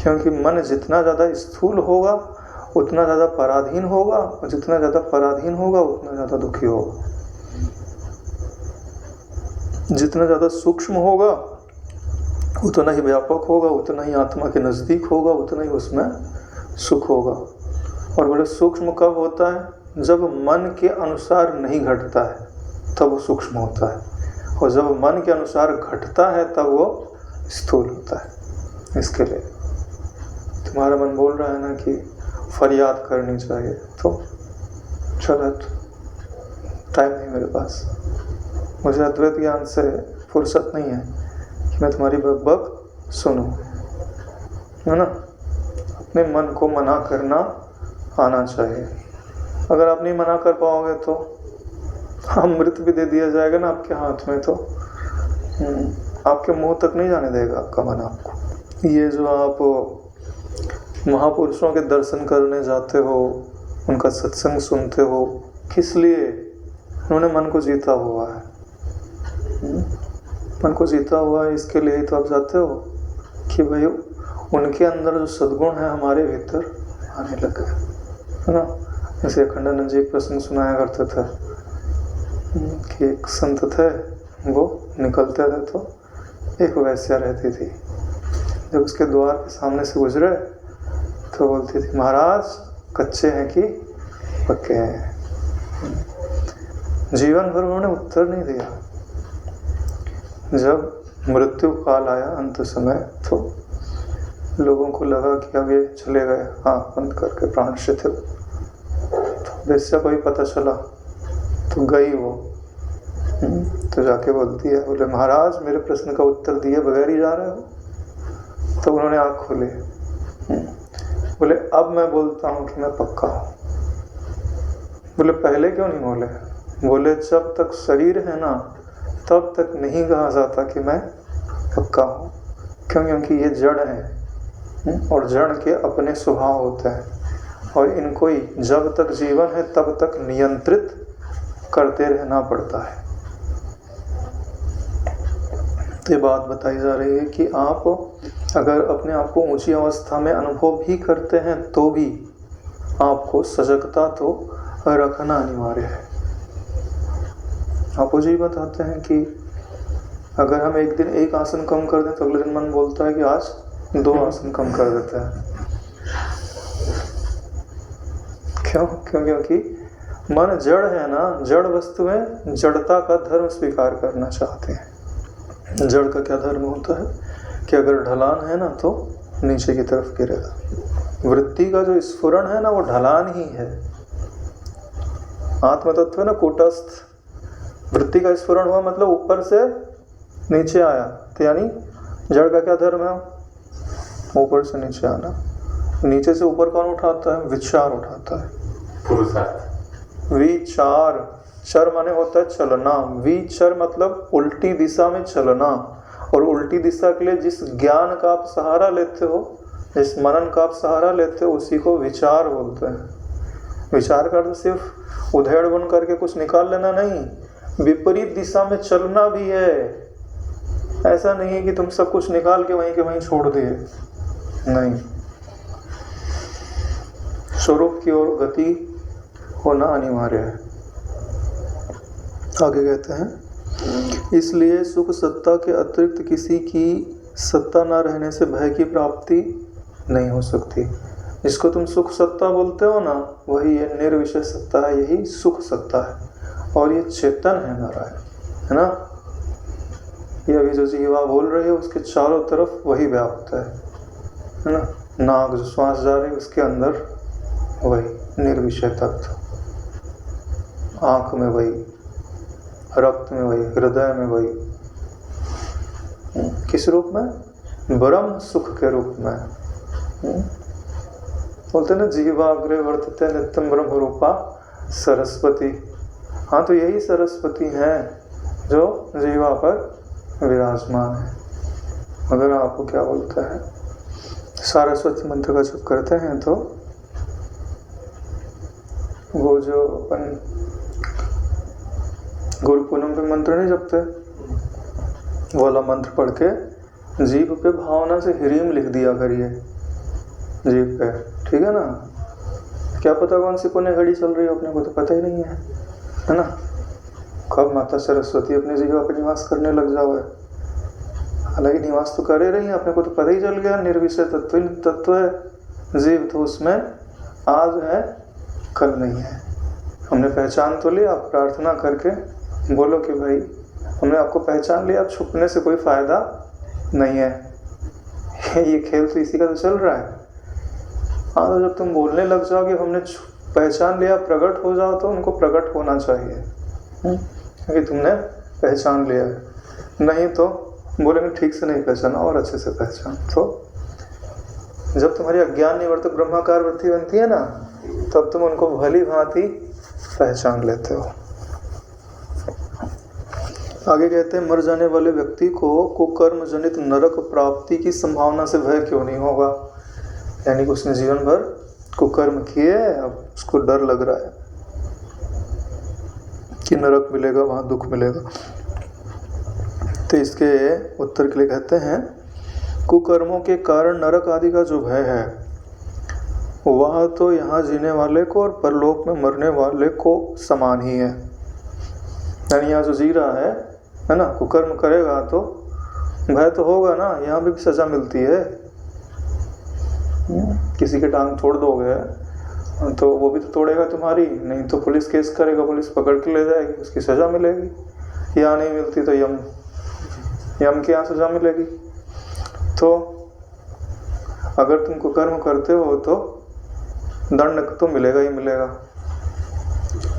क्योंकि मन जितना ज़्यादा स्थूल होगा उतना ज़्यादा पराधीन होगा, और जितना ज़्यादा पराधीन होगा उतना ज़्यादा दुखी होगा। जितना ज़्यादा सूक्ष्म होगा उतना ही व्यापक होगा, उतना ही आत्मा के नज़दीक होगा, उतना ही उसमें सुख होगा। और बड़े सूक्ष्म कब होता है? जब मन के अनुसार नहीं घटता है तब वो सूक्ष्म होता है, और जब मन के अनुसार घटता है तब वो स्थूल होता है। इसके लिए तुम्हारा मन बोल रहा है ना कि फरियाद करनी चाहिए, तो चलो टाइम नहीं मेरे पास, मुझे अद्वैत ज्ञान से फुर्सत नहीं है कि मैं तुम्हारी बक सुनूं, है ना। अपने मन को मना करना आना चाहिए। अगर आप नहीं मना कर पाओगे तो अमृत भी दे दिया जाएगा ना आपके हाथ में, तो आपके मुंह तक नहीं जाने देगा आपका मन आपको। ये जो आप महापुरुषों के दर्शन करने जाते हो, उनका सत्संग सुनते हो, किस लिए? उन्होंने मन को जीता हुआ है। मन को जीता हुआ है, इसके लिए ही तो आप जाते हो कि भाई उनके अंदर जो सद्गुण है हमारे भीतर आने लगे, है ना। जैसे अखंडानंद जी एक प्रसंग सुनाया करते थे कि एक संत थे, वो निकलते थे तो एक वैश्या रहती थी। जब उसके द्वार के सामने से गुजरे तो बोलती थी, महाराज कच्चे हैं कि पक्के हैं। जीवन भर उन्होंने उत्तर नहीं दिया। जब मृत्यु काल आया अंत समय, तो लोगों को लगा कि अब ये चले गए, आँख बंद करके प्राण शिथिल। तो वैश्या को ही पता चला, तो गई वो, तो जाके बोलती है, बोले महाराज मेरे प्रश्न का उत्तर दिए बगैर ही जा रहे हो। तो उन्होंने आँख खोली, बोले अब मैं बोलता हूँ कि मैं पक्का हूँ। बोले पहले क्यों नहीं बोले? बोले जब तक शरीर है ना तब तक नहीं कहा जाता कि मैं पक्का हूँ, क्योंकि ये जड़ है और जड़ के अपने स्वभाव होते हैं, और इनको ही जब तक जीवन है तब तक नियंत्रित करते रहना पड़ता है। तो ये बात बताई जा रही है कि आप अगर अपने आप को ऊंची अवस्था में अनुभव भी करते हैं तो भी आपको सजगता तो रखना अनिवार्य है। आप जी बताते हैं कि अगर हम एक दिन एक आसन कम कर दें तो अगले दिन मन बोलता है कि आज 2 आसन कम कर देते हैं। क्यों? क्योंकि मन जड़ है ना, जड़ वस्तुएं जड़ता का धर्म स्वीकार करना चाहते हैं। जड़ का क्या धर्म होता है कि अगर ढलान है ना तो नीचे की तरफ गिरेगा। वृत्ति का जो स्फुरण है ना वो ढलान ही है। आत्म तत्व है ना कूटस्थ, वृत्ति का स्फुरण हुआ मतलब ऊपर से नीचे आया, तो यानी जड़ का क्या धर्म है? ऊपर से नीचे आना। नीचे से ऊपर कौन उठाता है? विचार उठाता है, पुरुषार्थ। विचार, चर माने होता है चलना। विचर मतलब उल्टी दिशा में चलना। और उल्टी दिशा के लिए जिस ज्ञान का आप सहारा लेते हो, जिस मनन का आप सहारा लेते हो, उसी को विचार बोलते हैं। विचार का अर्थ सिर्फ उधेड़ बुन करके कुछ निकाल लेना नहीं, विपरीत दिशा में चलना भी है। ऐसा नहीं है कि तुम सब कुछ निकाल के वहीं के वहीं छोड़ दिए, नहीं। स्वरूप की ओर गति होना अनिवार्य है। आगे कहते हैं, इसलिए सुख सत्ता के अतिरिक्त किसी की सत्ता न रहने से भय की प्राप्ति नहीं हो सकती। जिसको तुम सुख सत्ता बोलते हो ना, वही ये निर्विषय सत्ता है, यही सुख सत्ता है। और ये चेतन है नारायण, है ना। ये अभी जो जीवा बोल रही है उसके चारों तरफ वही व्याप्त है ना। नाक जो श्वास जा रही है उसके अंदर वही निर्विषय तत्व, आंख में वही, रक्त में वही, हृदय में वही। किस रूप में? ब्रह्म सुख के रूप में। बोलते ना जीवाग्रे वर्तते नित्यम ब्रह्म रूपा सरस्वती। हाँ, तो यही सरस्वती है जो जीवा पर विराजमान है। अगर आपको क्या बोलता है, सारस्वती मंत्र का जप करते हैं तो वो जो अपन गुरु पूनम पे मंत्र नहीं जपते, वो वाला मंत्र पढ़ के जीभ पे भावना से ह्रीम लिख दिया करिए, जीभ पे, ठीक है ना। क्या पता कौन सी पुण्य घड़ी चल रही है, अपने को तो पता ही नहीं है ना। कब माता सरस्वती अपने जीवा पे निवास करने लग जाओ है। हालांकि निवास तो करे रही है, अपने को तो पता ही चल गया, निर्विषय तत्व है जीव, तो उसमें आज है कल नहीं है। हमने पहचान तो लिया, आप प्रार्थना करके बोलो कि भाई हमने आपको पहचान लिया, अब छुपने से कोई फायदा नहीं है। ये खेल तो इसी का तो चल रहा है। हाँ, तो जब तुम बोलने लग जाओ कि हमने पहचान लिया, प्रकट हो जाओ, तो उनको प्रकट होना चाहिए क्योंकि तुमने पहचान लिया है। नहीं तो बोलेंगे ठीक से नहीं पहचाना, और अच्छे से पहचान। तो जब तुम्हारी अज्ञान निवर्तक ब्रह्माकार वृत्ति बनती है ना, तब तुम उनको भली भांति पहचान लेते हो। आगे कहते हैं, मर जाने वाले व्यक्ति को कुकर्म जनित नरक प्राप्ति की संभावना से भय क्यों नहीं होगा? यानी कि उसने जीवन भर कुकर्म किए, अब उसको डर लग रहा है कि नरक मिलेगा, वहां दुख मिलेगा। तो इसके उत्तर के लिए कहते हैं, कुकर्मों के कारण नरक आदि का जो भय है वह तो यहाँ जीने वाले को और परलोक में मरने वाले को समान ही है। यानी यहाँ जो जी रहा है ना, कुकर्म करेगा तो भय तो होगा ना, यहाँ भी सजा मिलती है। किसी के टांग तोड़ दोगे तो वो भी तो तोड़ेगा तुम्हारी, नहीं तो पुलिस केस करेगा, पुलिस पकड़ के ले जाएगी, उसकी सजा मिलेगी। यहाँ नहीं मिलती तो यम के यहाँ सजा मिलेगी। तो अगर तुम कुकर्म करते हो तो दंड तो मिलेगा ही मिलेगा।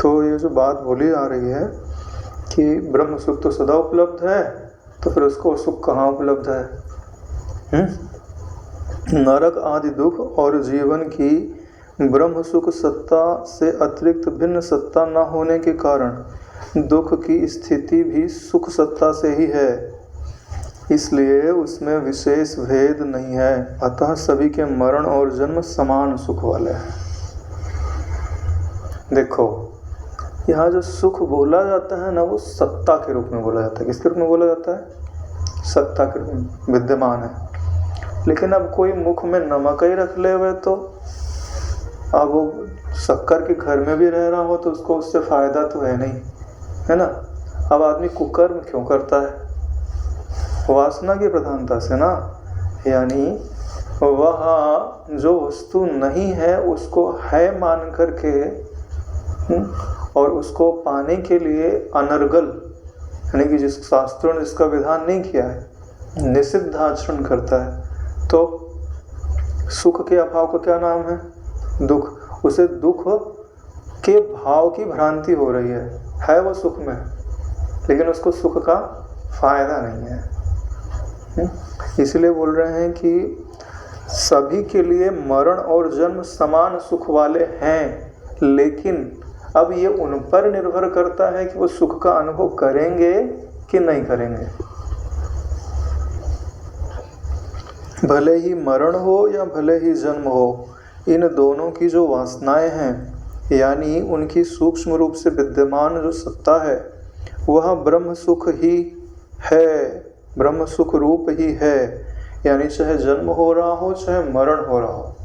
तो ये जो बात बोली जा रही है कि ब्रह्म सुख तो सदा उपलब्ध है, तो फिर उसको सुख कहाँ उपलब्ध है? नरक आदि दुख और जीवन की ब्रह्म सुख सत्ता से अतिरिक्त भिन्न सत्ता न होने के कारण दुख की स्थिति भी सुख सत्ता से ही है, इसलिए उसमें विशेष भेद नहीं है। अतः सभी के मरण और जन्म समान सुख वाले हैं। देखो, यहाँ जो सुख बोला जाता है ना, वो सत्ता के रूप में बोला जाता है। किसके रूप में बोला जाता है? सत्ता के रूप में विद्यमान है। लेकिन अब कोई मुख में नमक ही रख ले हुए, तो अब वो शक्कर के घर में भी रह रहा हो तो उसको उससे फायदा तो है नहीं, है ना। अब आदमी कुकर्म क्यों करता है? वासना की प्रधानता से ना, यानी वह जो वस्तु नहीं है उसको है मान करके और उसको पाने के लिए अनर्गल, यानी कि जिस शास्त्रों ने इसका विधान नहीं किया है, निषिद्ध आचरण करता है, तो सुख के अभाव का क्या नाम है? दुख। उसे दुख के भाव की भ्रांति हो रही है वो सुख में, लेकिन उसको सुख का फायदा नहीं है। इसलिए बोल रहे हैं कि सभी के लिए मरण और जन्म समान सुख वाले हैं, लेकिन अब ये उन पर निर्भर करता है कि वो सुख का अनुभव करेंगे कि नहीं करेंगे। भले ही मरण हो या भले ही जन्म हो, इन दोनों की जो वासनाएं हैं, यानी उनकी सूक्ष्म रूप से विद्यमान जो सत्ता है, वह ब्रह्म सुख ही है, ब्रह्म सुख रूप ही है। यानी चाहे जन्म हो रहा हो चाहे मरण हो रहा हो।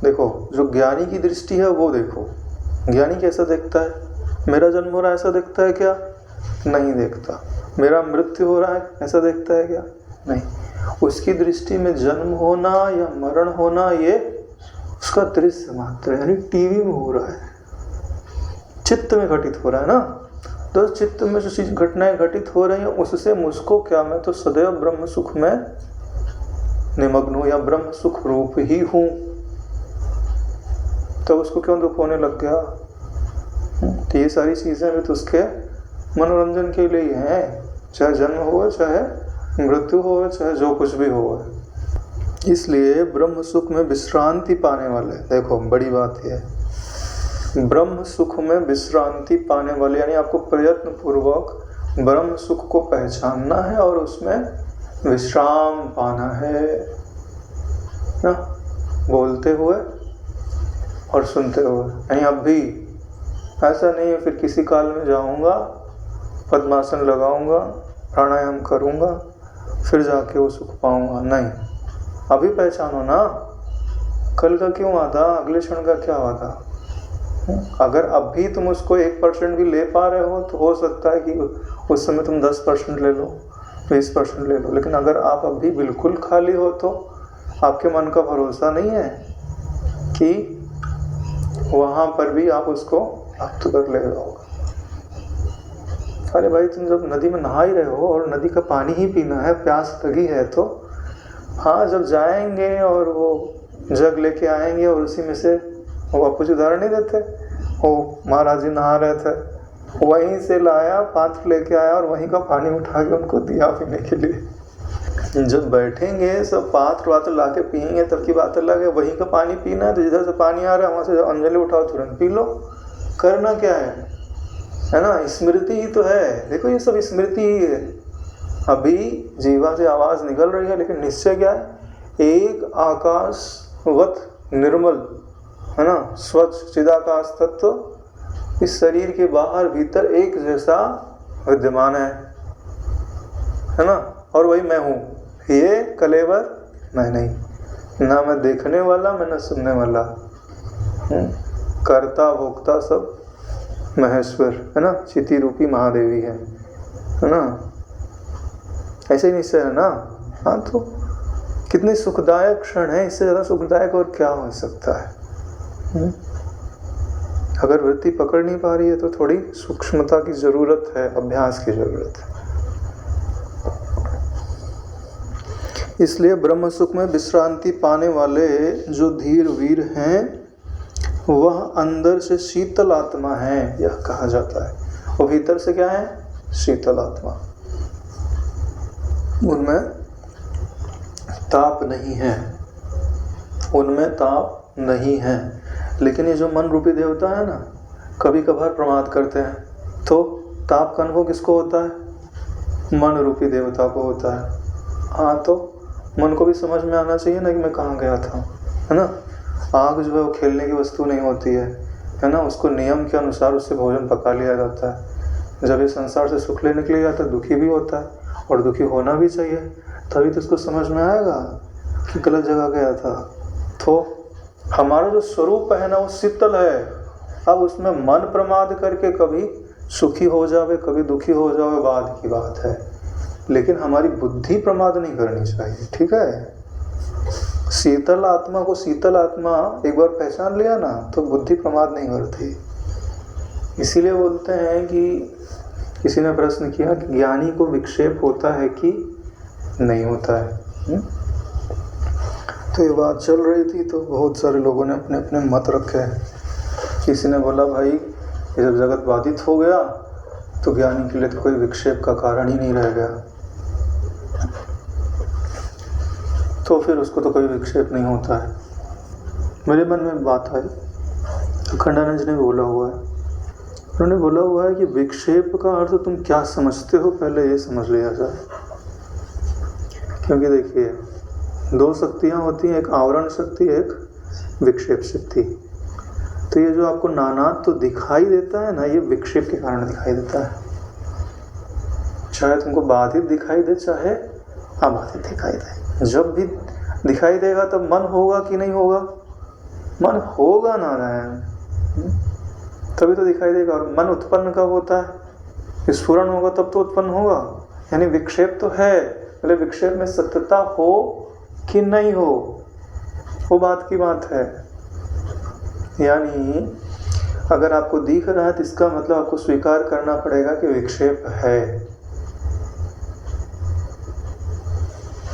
देखो, जो ज्ञानी की दृष्टि है वो देखो, ज्ञानी कैसा देखता है? मेरा जन्म हो रहा है ऐसा देखता है क्या? नहीं देखता। मेरा मृत्यु हो रहा है ऐसा देखता है क्या? नहीं। उसकी दृष्टि में जन्म होना या मरण होना ये उसका दृश्य मात्र है, यानी टीवी में हो रहा है, चित्त में घटित हो रहा है ना। तो चित्त में जो चीज घटनाएं घटित हो रही हैं उससे मुझको क्या, मैं तो सदैव ब्रह्म सुख में निमग्न हूं या ब्रह्म सुख रूप ही हूं, तो उसको क्यों दुख होने लग गया? तो ये सारी चीजें भी तो उसके मनोरंजन के लिए हैं, चाहे जन्म हो चाहे मृत्यु हो चाहे जो कुछ भी हो। इसलिए ब्रह्म सुख में विश्रांति पाने वाले, देखो बड़ी बात यह है, ब्रह्म सुख में विश्रांति पाने वाले, यानी आपको प्रयत्न पूर्वक ब्रह्म सुख को पहचानना है और उसमें विश्राम पाना है ना, बोलते हुए और सुनते हुए। यानी अब भी ऐसा नहीं है फिर किसी काल में जाऊंगा, पद्मासन लगाऊंगा, प्राणायाम करूंगा, फिर जाके वो सुख पाऊंगा, नहीं। अभी पहचानो ना, कल का क्यों आता, अगले क्षण का क्या आता। अगर अब भी तुम उसको 1% भी ले पा रहे हो तो हो सकता है कि उस समय तुम 10% ले लो, 20% ले लो, लेकिन अगर आप अब भी बिल्कुल खाली हो तो आपके मन का भरोसा नहीं है कि वहाँ पर भी आप उसको प्राप्त कर ले रहे हो। अरे भाई, तुम जब नदी में नहा ही रहे हो और नदी का पानी ही पीना है, प्यास लगी है, तो हाँ जब जाएंगे और वो जग लेके आएंगे और उसी में से, वो आपको उदाहरण नहीं देते, वो महाराज जी नहा रहे थे, वहीं से लाया पात्र लेके आया और वहीं का पानी उठा के उनको दिया पीने के लिए। जब बैठेंगे सब पात्र वात्र ला के पियेंगे तब की बात अलग है। वहीं का पानी पीना है तो जिधर से पानी आ रहा है वहाँ से अंजलि उठाओ तुरंत पी लो। करना क्या है ना, स्मृति ही तो है। देखो ये सब स्मृति ही है। अभी जीवा से आवाज़ निकल रही है, लेकिन निश्चय क्या है, एक आकाशवत निर्मल है ना, स्वच्छ चिदाकाश तत्व इस शरीर के बाहर भीतर एक जैसा विद्यमान है ना, और वही मैं हूँ। ये कलेवर मैं नहीं, ना मैं देखने वाला, मैं ना सुनने वाला, कर्ता भोक्ता सब महेश्वर है ना, चिति रूपी महादेवी है ना। ऐसे ही निश्चय है ना। हाँ, तो कितनी सुखदायक क्षण है, इससे ज़्यादा सुखदायक और क्या हो सकता है। अगर वृत्ति पकड़ नहीं पा रही है तो थोड़ी सूक्ष्मता की जरूरत है, अभ्यास की जरूरत है। इसलिए ब्रह्म सुख में विश्रांति पाने वाले जो धीर वीर हैं वह अंदर से शीतल आत्मा है, यह कहा जाता है। वो भीतर से क्या है, शीतल आत्मा। उनमें ताप नहीं है, उनमें ताप नहीं है। लेकिन ये जो मन रूपी देवता है ना, कभी कभार प्रमाद करते हैं, तो ताप का अनुभव किसको होता है, मन रूपी देवता को होता है। हाँ, तो मन को भी समझ में आना चाहिए ना कि मैं कहाँ गया था, है ना। आग जो है वो खेलने की वस्तु नहीं होती है ना, उसको नियम के अनुसार उससे भोजन पका लिया जाता है। जब ये संसार से सुख लेने के लिए जाता है, दुखी भी होता है और दुखी होना भी चाहिए, तभी तो उसको समझ में आएगा कि गलत जगह गया था। तो हमारा जो स्वरूप है ना वो शीतल है। अब उसमें मन प्रमाद करके कभी सुखी हो जावे कभी दुखी हो जावे, बाद की बात है। लेकिन हमारी बुद्धि प्रमाद नहीं करनी चाहिए, ठीक है। शीतल आत्मा को शीतल आत्मा एक बार पहचान लिया ना तो बुद्धि प्रमाद नहीं करती। इसीलिए बोलते हैं कि किसी ने प्रश्न किया कि ज्ञानी को विक्षेप होता है कि नहीं होता है। तो ये बात चल रही थी तो बहुत सारे लोगों ने अपने अपने मत रखे हैं। किसी ने बोला भाई ये जब जगत बाधित हो गया तो ज्ञानी के लिए तो कोई विक्षेप का कारण ही नहीं रह गया, तो फिर उसको तो कोई विक्षेप नहीं होता है। मेरे मन में बात आई, अखंडानंद जी ने बोला हुआ है, उन्होंने बोला हुआ है कि विक्षेप का अर्थ तुम क्या समझते हो पहले ये समझ लिया जाए। क्योंकि देखिए दो शक्तियाँ होती हैं, एक आवरण शक्ति, एक विक्षेप शक्ति। तो ये जो आपको नानात्व तो दिखाई देता है ना, ये विक्षेप के कारण दिखाई देता है। चाहे तुमको बाधित दिखाई दे चाहे अबाधित दिखाई दे, जब भी दिखाई देगा तब मन होगा कि नहीं होगा? मन होगा नारायण, तभी तो दिखाई देगा। और मन उत्पन्न कब होता है? स्फुरण होगा तब तो उत्पन्न होगा। यानी विक्षेप तो है, पहले विक्षेप में सत्यता हो कि नहीं हो, वो बात की बात है। यानी अगर आपको दिख रहा है तो इसका मतलब आपको स्वीकार करना पड़ेगा कि विक्षेप है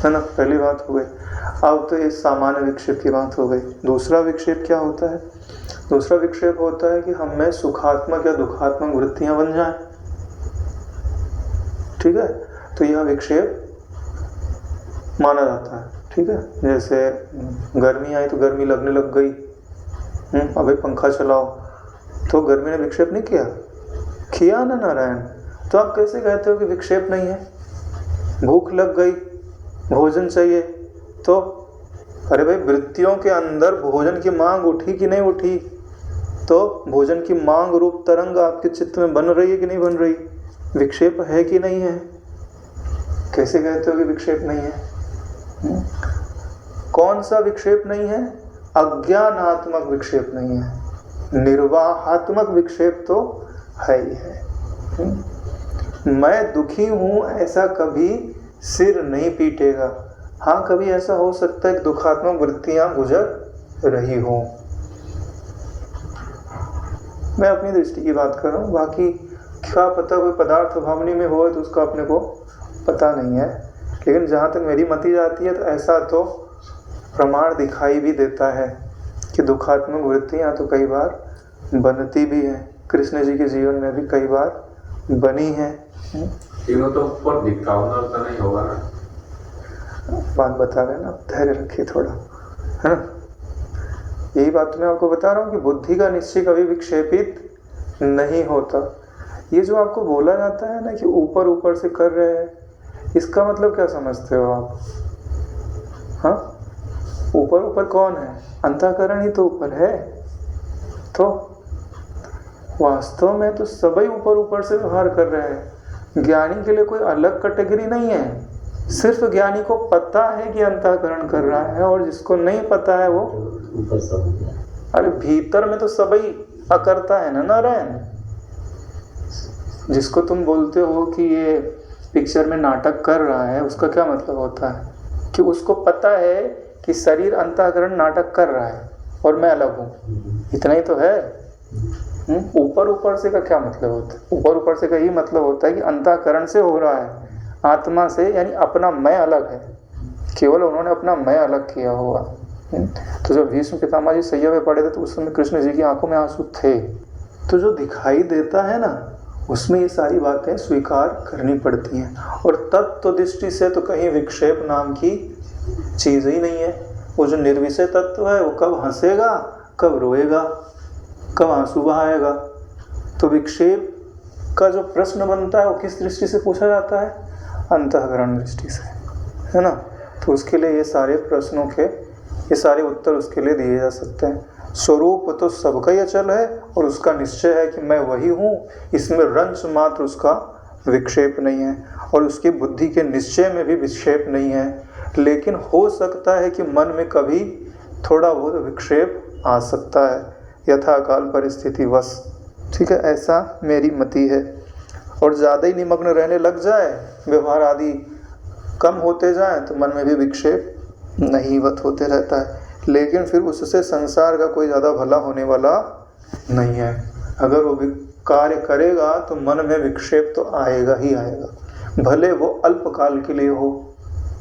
ना। पहली बात हो गई। अब तो ये सामान्य विक्षेप की बात हो गई। दूसरा विक्षेप क्या होता है? दूसरा विक्षेप होता है कि हम में सुखात्मक या दुखात्मक वृत्तियां बन जाएं, ठीक है। तो यह विक्षेप माना जाता है, ठीक है। जैसे गर्मी आई तो गर्मी लगने लग गई, अभी पंखा चलाओ, तो गर्मी ने विक्षेप नहीं किया ना नारायण। तो आप कैसे कहते हो कि विक्षेप नहीं है? भूख लग गई, भोजन चाहिए, तो अरे भाई वृत्तियों के अंदर भोजन की मांग उठी कि नहीं उठी? तो भोजन की मांग रूप तरंग आपके चित्त में बन रही है कि नहीं बन रही? विक्षेप है कि नहीं है? कैसे कहते हो कि विक्षेप नहीं है? कौन सा विक्षेप नहीं है? अज्ञानात्मक विक्षेप नहीं है, निर्वाहात्मक विक्षेप तो है ही है। मैं दुखी हूं ऐसा कभी सिर नहीं पीटेगा। हाँ, कभी ऐसा हो सकता है कि दुखात्मक वृत्तियां गुजर रही हो। मैं अपनी दृष्टि की बात कर रहा हूँ, बाकी क्या पता कोई पदार्थ भावनी में हो तो उसका अपने को पता नहीं है। लेकिन जहाँ तक मेरी मति जाती है तो ऐसा तो प्रमाण दिखाई भी देता है कि दुखात्मक वृत्तियाँ तो कई बार बनती भी हैं। कृष्ण जी के जीवन में भी कई बार बनी हैं। तीनों तो ऊपर दिखता होगा तो नहीं होगा ना। बात बता रहे ना, धैर्य रखिए थोड़ा, है ना। यही बात मैं आपको बता रहा हूँ कि बुद्धि का निश्चय कभी विक्षेपित नहीं होता। ये जो आपको बोला जाता है ना कि ऊपर ऊपर से कर रहे हैं, इसका मतलब क्या समझते हो आप? हाँ, ऊपर ऊपर कौन है? अंतःकरण ही तो ऊपर है। तो वास्तव में तो सभी ऊपर ऊपर से व्यवहार कर रहे हैं। ज्ञानी के लिए कोई अलग कैटेगरी नहीं है। सिर्फ ज्ञानी को पता है कि अंतःकरण कर रहा है, और जिसको नहीं पता है वो ऊपर सब। अरे भीतर में तो सभी अकर्ता है ना नारायण। जिसको तुम बोलते हो कि ये पिक्चर में नाटक कर रहा है, उसका क्या मतलब होता है? कि उसको पता है कि शरीर अंतःकरण नाटक कर रहा है और मैं अलग हूँ, इतना ही तो है। ऊपर ऊपर से का क्या मतलब होता है? ऊपर ऊपर से का ही मतलब होता है कि अंतःकरण से हो रहा है, आत्मा से, यानी अपना मैं अलग है। केवल उन्होंने अपना मैं अलग किया हुआ। तो जब भीष्म पितामह जी सैया में पड़े थे तो उस समय कृष्ण जी की आंखों में आंसू थे। तो जो दिखाई देता है ना, उसमें ये सारी बातें स्वीकार करनी पड़ती हैं। और तत्व दृष्टि से तो कहीं विक्षेप नाम की चीज़ ही नहीं है। वो जो निर्विषय तत्व है वो कब हंसेगा, कब रोएगा, कब आंसू बहाएगा। तो विक्षेप का जो प्रश्न बनता है वो किस दृष्टि से पूछा जाता है? अंतःकरण दृष्टि से, है ना। तो उसके लिए ये सारे प्रश्नों के ये सारे उत्तर उसके लिए दिए जा सकते हैं। स्वरूप तो सबका ही अचल है और उसका निश्चय है कि मैं वही हूँ, इसमें रंच मात्र उसका विक्षेप नहीं है। और उसकी बुद्धि के निश्चय में भी विक्षेप नहीं है। लेकिन हो सकता है कि मन में कभी थोड़ा बहुत विक्षेप आ सकता है, यथा काल परिस्थिति वश, ठीक है। ऐसा मेरी मति है। और ज़्यादा ही निमग्न रहने लग जाए, व्यवहार आदि कम होते जाए, तो मन में भी विक्षेप नहीवत होते रहता है। लेकिन फिर उससे संसार का कोई ज़्यादा भला होने वाला नहीं है। अगर वो कार्य करेगा तो मन में विक्षेप तो आएगा ही आएगा, भले वो अल्पकाल के लिए हो।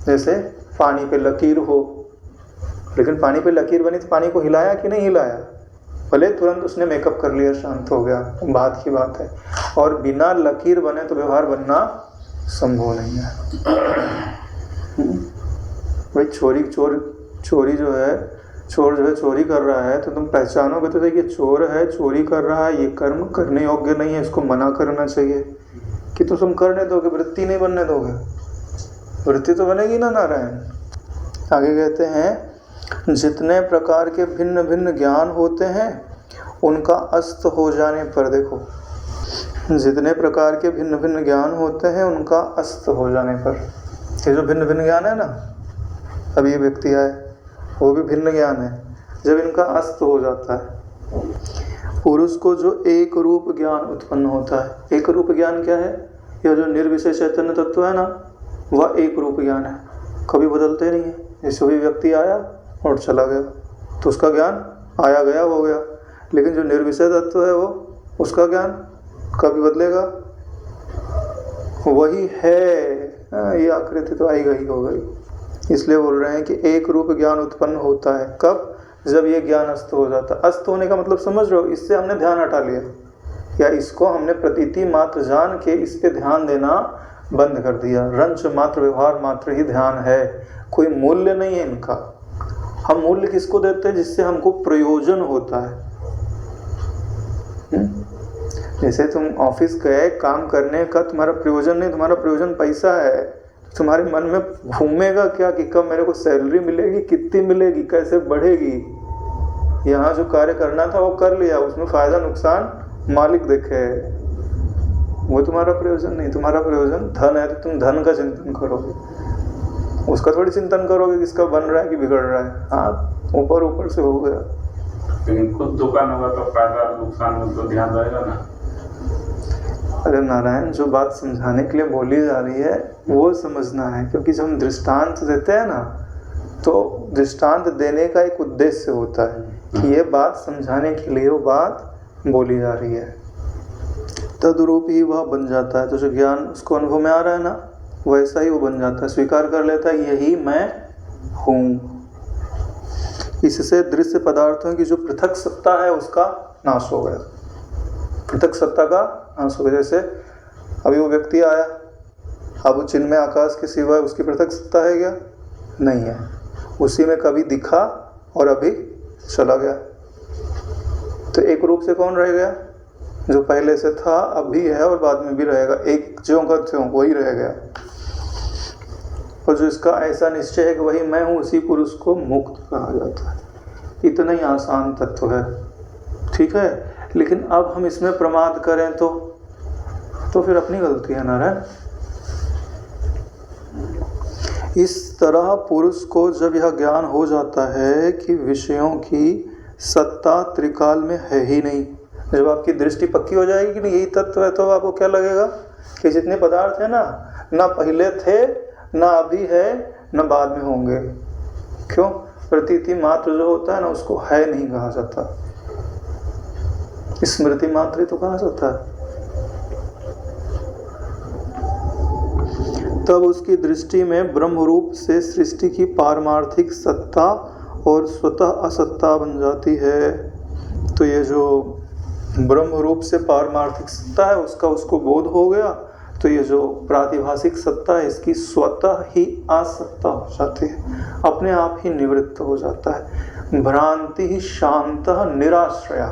जैसे पानी पे लकीर हो, लेकिन पानी पे लकीर बनी तो पानी को हिलाया कि नहीं हिलाया, भले तुरंत उसने मेकअप कर लिया, शांत हो गया, बात की बात है। और बिना लकीर बने तो व्यवहार बनना संभव नहीं है। भाई चोरी जो है, चोर जो है चोरी कर रहा है, तो तुम पहचानोगे तो देखिए चोर है, चोरी कर रहा है, ये कर्म करने योग्य नहीं है, इसको मना करना चाहिए। कि तुम करने दोगे, वृत्ति नहीं बनने दोगे, वृत्ति तो बनेगी ना नारायण। आगे कहते हैं जितने प्रकार के भिन्न भिन्न ज्ञान होते हैं उनका अस्त हो जाने पर, देखो जितने प्रकार के भिन्न भिन्न ज्ञान होते हैं उनका अस्त हो जाने पर, ये जो भिन्न भिन्न ज्ञान है ना, अब ये व्यक्ति आए वो भी भिन्न ज्ञान है, जब इनका अस्त हो जाता है पुरुष को जो एक रूप ज्ञान उत्पन्न होता है। एक रूप ज्ञान क्या है? यह जो निर्विशेष चैतन्य तत्व है ना, वह एक रूप ज्ञान है, कभी बदलते नहीं है। जैसे भी व्यक्ति आया और चला गया तो उसका ज्ञान आया गया हो गया, लेकिन जो निर्विशेष तत्व है वो, उसका ज्ञान कभी बदलेगा, वही है। ये आकृति तो आई गई हो गई। इसलिए बोल रहे हैं कि एक रूप ज्ञान उत्पन्न होता है। कब? जब ये ज्ञान अस्त हो जाता है। अस्त होने का मतलब समझ रहे हो? इससे हमने ध्यान हटा लिया, या इसको हमने प्रतीति मात्र जान के इस पे ध्यान देना बंद कर दिया। रंच मात्र, व्यवहार मात्र ही ध्यान है, कोई मूल्य नहीं है इनका। हम मूल्य किसको देते हैं? जिससे हमको प्रयोजन होता है। जैसे तुम ऑफिस गए काम करने का, तुम्हारा प्रयोजन नहीं, तुम्हारा प्रयोजन पैसा है। तुम्हारे मन में घूमेगा क्या कि कब मेरे को सैलरी मिलेगी, कितनी मिलेगी, कैसे बढ़ेगी। यहाँ जो कार्य करना था वो कर लिया, उसमें फायदा नुकसान मालिक देखे, वो तुम्हारा प्रयोजन नहीं। तुम्हारा प्रयोजन धन है, तो तुम धन का चिंतन करोगे, उसका थोड़ी चिंतन करोगे किसका बन रहा है कि बिगड़ रहा है। हाँ, ऊपर ऊपर से हो गया, लेकिन खुद दुकान होगा तो फायदा नुकसान में तो ध्यान रहेगा ना। अरे नारायण, जो बात समझाने के लिए बोली जा रही है वो समझना है, क्योंकि जब हम दृष्टांत देते हैं ना, तो दृष्टांत देने का एक उद्देश्य होता है कि ये बात समझाने के लिए वो बात बोली जा रही है। तद्रूप ही वह बन जाता है। तो जो ज्ञान उसको अनुभव में आ रहा है ना, वैसा ही वो बन जाता है, स्वीकार कर लेता है यही मैं हूँ। इससे दृश्य पदार्थों की जो पृथक सत्ता है उसका नाश हो गया, पृथक सत्ता का नाश हो गया। जैसे अभी वो व्यक्ति आया, अब वो चिन्मय आकाश के सिवाय उसकी पृथक सत्ता है क्या? नहीं है। उसी में कभी दिखा और अभी चला गया, तो एक रूप से कौन रह गया? जो पहले से था, अभी है और बाद में भी रहेगा, एक ज्यों का त्यों वही रह गया। और जो इसका ऐसा निश्चय है कि वही मैं हूँ, उसी पुरुष को मुक्त कहा जाता है। इतना ही आसान तत्व है, ठीक है। लेकिन अब हम इसमें प्रमाद करें तो फिर अपनी गलती है नारायण। इस तरह पुरुष को जब यह ज्ञान हो जाता है कि विषयों की सत्ता त्रिकाल में है ही नहीं, जब आपकी दृष्टि पक्की हो जाएगी कि नहीं यही तत्व है, तो आपको क्या लगेगा कि जितने पदार्थ है ना पहले थे, ना अभी है, ना बाद में होंगे। क्यों? प्रतीति मात्र जो होता है ना, उसको है नहीं कहा जाता, स्मृति मात्र तो कहा जाता है। तब उसकी दृष्टि में ब्रह्म रूप से सृष्टि की पारमार्थिक सत्ता और स्वतः असत्ता बन जाती है। तो ये जो ब्रह्म रूप से पारमार्थिक सत्ता है उसका उसको बोध हो गया, तो ये जो प्रातिभाषिक सत्ता है इसकी स्वतः ही असत्ता हो जाती है, अपने आप ही निवृत्त हो जाता है। भ्रांति ही शांत निराश्रया।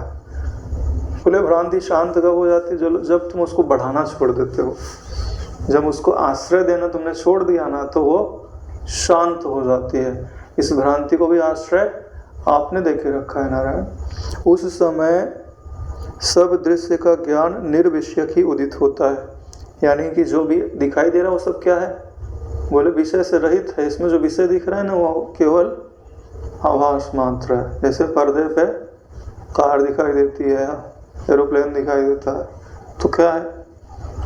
बोले भ्रांति शांत कब हो जाती है? जब तुम उसको बढ़ाना छोड़ देते हो, जब उसको आश्रय देना तुमने छोड़ दिया ना, तो वो शांत हो जाती है। इस भ्रांति को भी आश्रय आपने देखे रखा है नारायण। उस समय सब दृश्य का ज्ञान निर्विषयक ही उदित होता है, यानी कि जो भी दिखाई दे रहा है वो सब क्या है? बोले विषय से रहित है। इसमें जो विषय दिख रहा है ना वो केवल आभास मात्र है। जैसे पर्दे पे कार दिखाई देती है, एरोप्लेन दिखाई देता है, तो क्या है?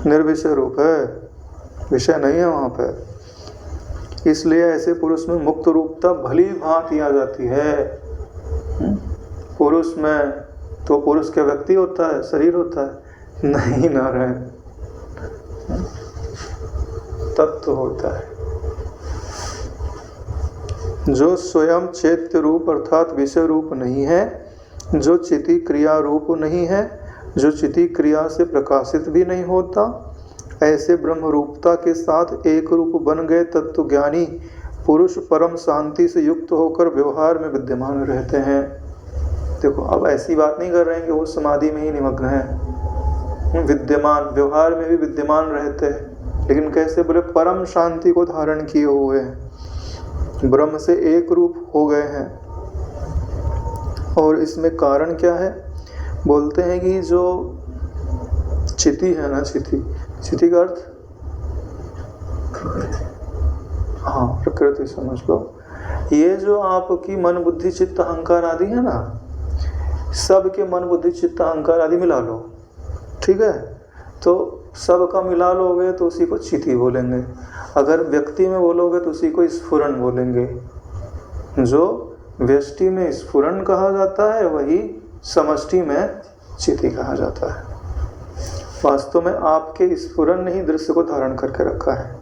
निर्विषय रूप है, विषय नहीं है वहाँ पे। इसलिए ऐसे पुरुष में मुक्त रूपता भली भांति आ जाती है। पुरुष में तो पुरुष क्या व्यक्ति होता है, शरीर होता है? नहीं नारायण, तत्व होता है जो स्वयं चैत्य रूप अर्थात विषय रूप नहीं है, जो चिति क्रिया रूप नहीं है, जो चिति क्रिया से प्रकाशित भी नहीं होता। ऐसे ब्रह्म रूपता के साथ एक रूप बन गए तत्व ज्ञानी पुरुष परम शांति से युक्त होकर व्यवहार में विद्यमान रहते हैं। देखो, अब ऐसी बात नहीं कर रहे हैं कि वो समाधि में ही निमग्न है, विद्यमान व्यवहार में भी विद्यमान रहते हैं, लेकिन कैसे? बोले परम शांति को धारण किए हुए हैं, ब्रह्म से एक रूप हो गए हैं। और इसमें कारण क्या है? बोलते हैं कि जो चिति है ना, चिति का अर्थ हाँ प्रकृति समझ लो। ये जो आपकी मन बुद्धि चित्त अहंकार आदि है ना, सबके मन बुद्धि चित्त अहंकार आदि मिला लो, ठीक है? तो सबका मिला लोगे तो उसी को चिति बोलेंगे। अगर व्यक्ति में बोलोगे तो उसी को स्फुरन बोलेंगे। जो व्यष्टि में स्फुरन कहा जाता है वही समष्टि में चिति कहा जाता है। वास्तव में आपके स्फुरन ने ही दृश्य को धारण करके रखा है,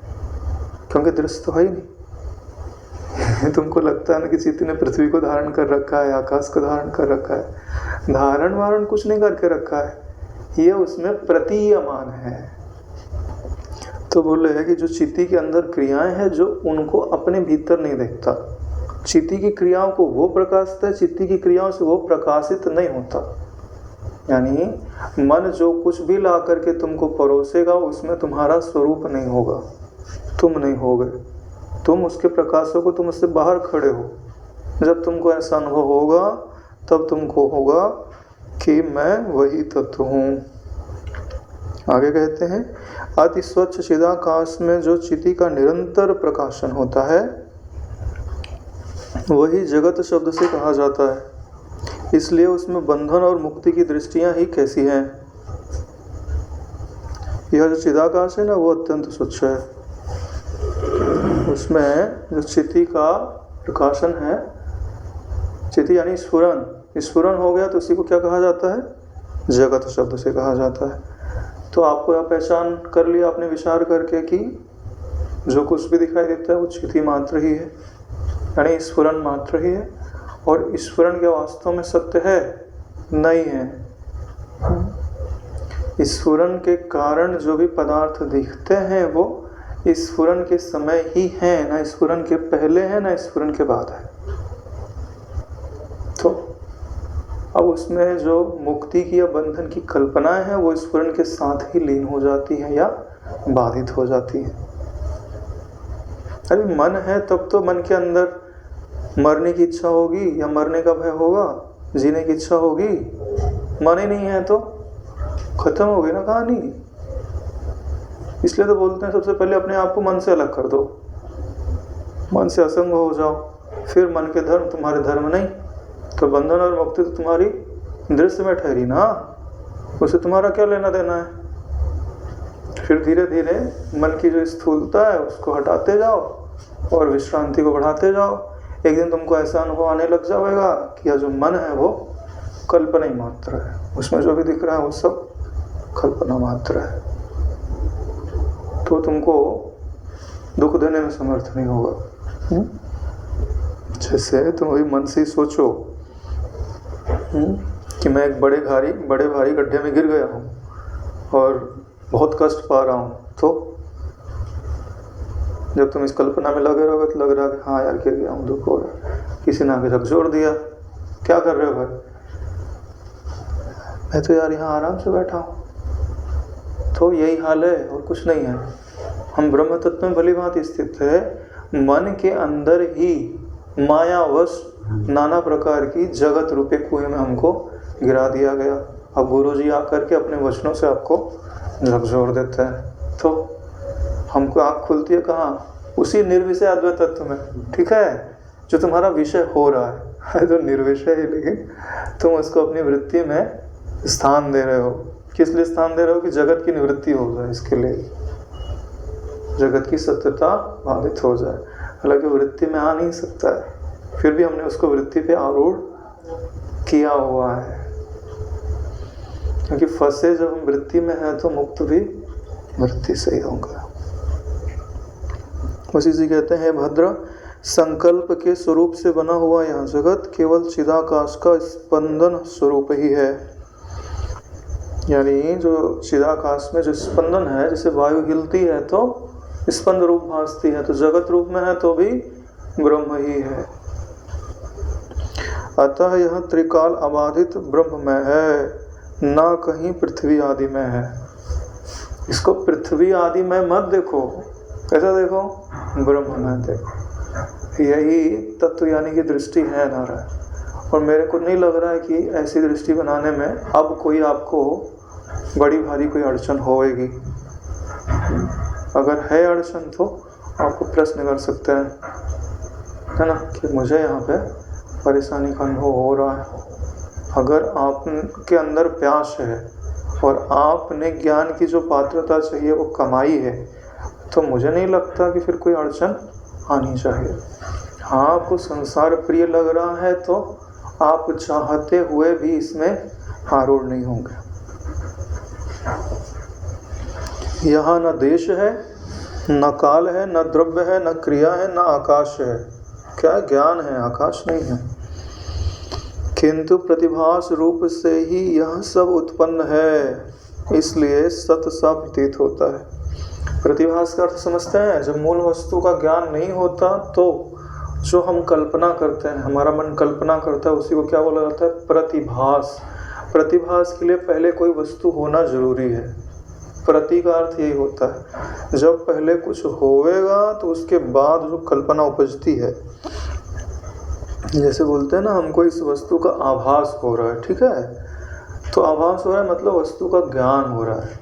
क्योंकि दृश्य तो है ही नहीं। तुमको लगता है ना कि चिति ने पृथ्वी को धारण कर रखा है, आकाश को धारण कर रखा है। धारण वारण कुछ नहीं करके रखा है, ये उसमें प्रतीयमान है। तो बोले है कि जो चिति के अंदर क्रियाएं हैं जो उनको अपने भीतर नहीं देखता, चिति की क्रियाओं को वो प्रकाशित है, चिति की क्रियाओं से वो प्रकाशित नहीं होता। यानी मन जो कुछ भी ला करके तुमको परोसेगा उसमें तुम्हारा स्वरूप नहीं होगा, तुम नहीं होगे, तुम उसके प्रकाशों को, तुम उससे बाहर खड़े हो। जब तुमको ऐसा अनुभव होगा तब तुमको होगा कि मैं वही तत्व हूँ। आगे कहते हैं अति स्वच्छ चिदाकाश में जो चिति का निरंतर प्रकाशन होता है वही जगत शब्द से कहा जाता है। इसलिए उसमें बंधन और मुक्ति की दृष्टियां ही कैसी हैं? यह जो चिदाकाश है ना वो अत्यंत स्वच्छ है। उसमें जो चिति का प्रकाशन है, चिति यानी स्फुरन हो गया तो उसी को क्या कहा जाता है? जगत शब्द से कहा जाता है। तो आपको यह पहचान कर लिया आपने विचार करके कि जो कुछ भी दिखाई देता है वो चिति मात्र ही है, यानी स्फुरन मात्र ही है। और स्फुरन क्या वास्तव में सत्य है? नहीं है। स्फुरन के कारण जो भी पदार्थ दिखते हैं वो स्फुरन के समय ही हैं, ना स्फुरन के पहले है ना स्फुरन के बाद है। तो अब उसमें जो मुक्ति की या बंधन की कल्पनाएं हैं वो स्फुरन के साथ ही लीन हो जाती हैं या बाधित हो जाती हैं। अभी मन है तब तो मन के अंदर मरने की इच्छा होगी या मरने का भय होगा, जीने की इच्छा होगी। मन ही नहीं है तो खत्म हो गई ना कहानी। इसलिए तो बोलते हैं सबसे पहले अपने आप को मन से अलग कर दो, मन से असंग हो जाओ, फिर मन के धर्म तुम्हारे धर्म नहीं। तो बंधन और मुक्ति तो तुम्हारी दृश्य में ठहरी ना, उससे तुम्हारा क्या लेना देना है। फिर धीरे धीरे मन की जो स्थूलता है उसको हटाते जाओ और विश्रांति को बढ़ाते जाओ। एक दिन तुमको ऐसा अनुभव आने लग जाएगा कि यह जो मन है वो कल्पना ही मात्र है, उसमें जो भी दिख रहा है वो सब कल्पना मात्र है। तो तुमको दुख देने में समर्थ नहीं होगा। जैसे तुम अभी मन से ही सोचो कि मैं एक बड़े भारी गड्ढे में गिर गया हूँ और बहुत कष्ट पा रहा हूँ, तो जब तुम इस कल्पना में लगे रहोगे तो लग रहा है कि हाँ यार गिर गया हूँ, दुख हो रहा है, किसी ने आगे झकझोर दिया, क्या कर रहे हो भाई? मैं तो यार यहाँ आराम से बैठा हूँ। तो यही हाल है और कुछ नहीं है। हम ब्रह्म तत्व में भली भांति स्थित है, मन के अंदर ही मायावश नाना प्रकार की जगत रूपे कुएं में हमको गिरा दिया गया। अब गुरुजी आकर के अपने वचनों से आपको झकझोर देते हैं, तो हमको आँख खुलती है कहाँ? उसी निर्विषय अद्वैत तत्व में, ठीक है, जो तुम्हारा विषय हो रहा है तो निर्विषय है, लेकिन तुम उसको अपनी वृत्ति में स्थान दे रहे हो, किस लिए स्थान दे रहे हो कि जगत की निवृत्ति हो जाए, इसके लिए जगत की सत्यता बाधित हो जाए। हालांकि वृत्ति में आ नहीं सकता है, फिर भी हमने उसको वृत्ति पे आरूढ़ किया हुआ है, क्योंकि फंसे जब हम वृत्ति में हैं तो मुक्त भी वृत्ति से ही होगा। उसी से कहते हैं भद्र, संकल्प के स्वरूप से बना हुआ यह जगत केवल चिदाकाश का स्पंदन स्वरूप ही है। यानी जो चिदाकाश में जो स्पंदन है, जैसे वायु हिलती है तो स्पंद रूप भासती है, तो जगत रूप में है तो भी ब्रह्म ही है। अतः यह त्रिकाल अबाधित ब्रह्म में है, ना कहीं पृथ्वी आदि में है। इसको पृथ्वी आदि में मत देखो, कैसा देखो, ब्रह्म में देखो। यही तत्व यानी कि दृष्टि है नारायण। और मेरे को नहीं लग रहा है कि ऐसी दृष्टि बनाने में अब कोई आपको बड़ी भारी कोई अड़चन होएगी। अगर है अड़चन तो आपको प्रश्न कर सकते हैं, है ना, कि मुझे यहाँ पे परेशानी का अनुभव हो रहा है। अगर आपके अंदर प्यास है और आपने ज्ञान की जो पात्रता चाहिए वो कमाई है, तो मुझे नहीं लगता कि फिर कोई अड़चन आनी चाहिए। हाँ, आपको संसार प्रिय लग रहा है तो आप चाहते हुए भी इसमें आरूढ़ नहीं होंगे। यहाँ न देश है, न काल है, न द्रव्य है, न क्रिया है, न आकाश है। क्या ज्ञान है, आकाश नहीं है। किंतु प्रतिभास रूप से ही यह सब उत्पन्न है, इसलिए सत सा प्रतीत होता है। प्रतिभास का अर्थ समझते हैं, जब मूल वस्तु का ज्ञान नहीं होता तो जो हम कल्पना करते हैं, हमारा मन कल्पना करता है, उसी को क्या बोला जाता है, प्रतिभास। प्रतिभास के लिए पहले कोई वस्तु होना जरूरी है। प्रति का अर्थ यही होता है, जब पहले कुछ होवेगा तो उसके बाद जो कल्पना उपजती है। जैसे बोलते हैं ना, हमको इस वस्तु का आभास हो रहा है, ठीक है, तो आभास हो रहा है मतलब वस्तु का ज्ञान हो रहा है।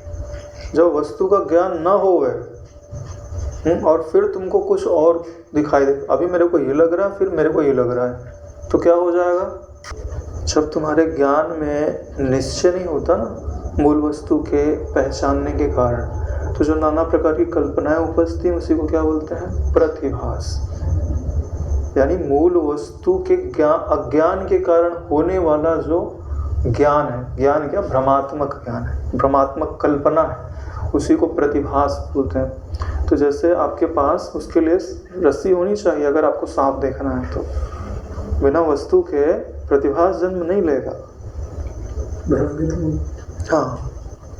जब वस्तु का ज्ञान न होवे और फिर तुमको कुछ और दिखाई दे, अभी मेरे को ये लग रहा है, फिर मेरे को ये लग रहा है, तो क्या हो जाएगा। जब तुम्हारे ज्ञान में निश्चय नहीं होता ना मूल वस्तु के पहचानने के कारण, तो जो नाना प्रकार की कल्पनाएं उपजती हैं उसी को क्या बोलते हैं, प्रतिभास। यानी मूल वस्तु के अज्ञान के कारण होने वाला जो ज्ञान है, ज्ञान क्या, भ्रमात्मक ज्ञान है, भ्रमात्मक कल्पना है, उसी को प्रतिभास बोलते हैं। तो जैसे आपके पास उसके लिए रस्सी होनी चाहिए, अगर आपको सांप देखना है तो बिना वस्तु के प्रतिभास जन्म नहीं लेगा। हाँ,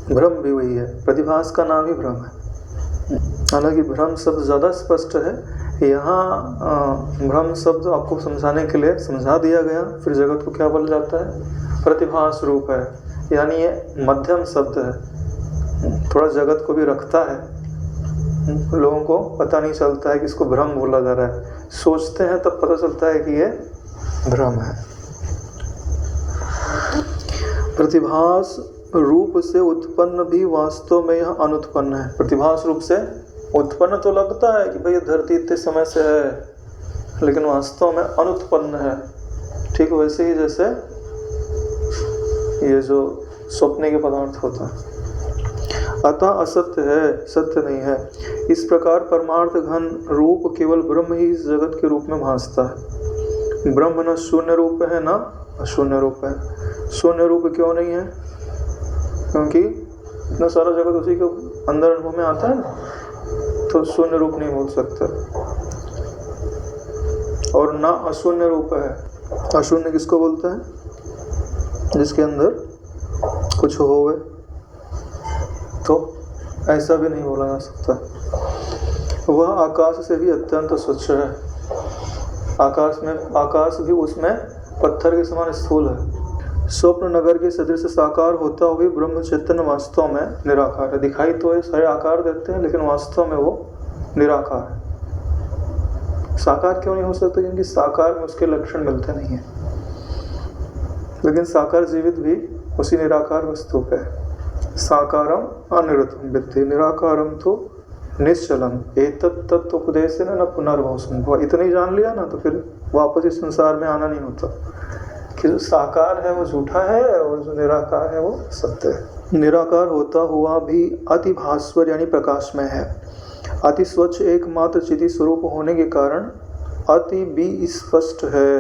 भ्रम भी वही है, प्रतिभास का नाम ही भ्रम है। हालांकि भ्रम शब्द ज़्यादा स्पष्ट है, यहाँ भ्रम शब्द आपको समझाने के लिए समझा दिया गया। फिर जगत को क्या बोला जाता है, प्रतिभास रूप है, यानी ये मध्यम शब्द है, थोड़ा जगत को भी रखता है। लोगों को पता नहीं चलता है कि इसको भ्रम बोला जा रहा है, सोचते हैं तब पता चलता है कि ये भ्रम है। प्रतिभास रूप से उत्पन्न भी वास्तव में यह अनुत्पन्न है। प्रतिभास रूप से उत्पन्न तो लगता है कि भाई ये धरती इतने समय से है, लेकिन वास्तव में अनुत्पन्न है। ठीक वैसे ही जैसे ये जो स्वप्न के पदार्थ होता है, अतः असत्य है, सत्य नहीं है। इस प्रकार परमार्थ घन रूप केवल ब्रह्म ही इस जगत के रूप में भासता है। ब्रह्म न शून्य रूप है न अशून्य रूप है। शून्य रूप क्यों नहीं है, क्योंकि इतना सारा जगत उसी के अंदर अनुभव में आता है ना, तो शून्य रूप नहीं बोल सकते। और ना अशून्य रूप है। अशून्य किसको बोलते हैं, जिसके अंदर कुछ होवे, तो ऐसा भी नहीं बोला जा सकता। वह आकाश से भी अत्यंत स्वच्छ है। आकाश भी उसमें पत्थर के समान स्थूल है। स्वप्न नगर के सदृश साकार होता हुए ब्रह्म चैतन्य वास्तव में निराकार है। दिखाई तो ये सारे आकार देते हैं, लेकिन वास्तव में वो निराकार है। साकार क्यों नहीं हो सकता, क्योंकि साकार में उसके लक्षण मिलते नहीं है। लेकिन साकार जीवित भी उसी निराकार वस्तु पे है। साकारम अनिरुद्धम विद्धि निराकारम तो निश्चलम एतत् तत्व उपदेश न पुनर्भव संभव। इतना ही जान लिया ना तो फिर वापस इस संसार में आना नहीं होता कि जो साकार है वो झूठा है और जो निराकार है वो सत्य है। निराकार होता हुआ भी अति भास्वर यानी प्रकाशमय है। अति स्वच्छ एकमात्र चिति स्वरूप होने के कारण अति भी स्पष्ट है।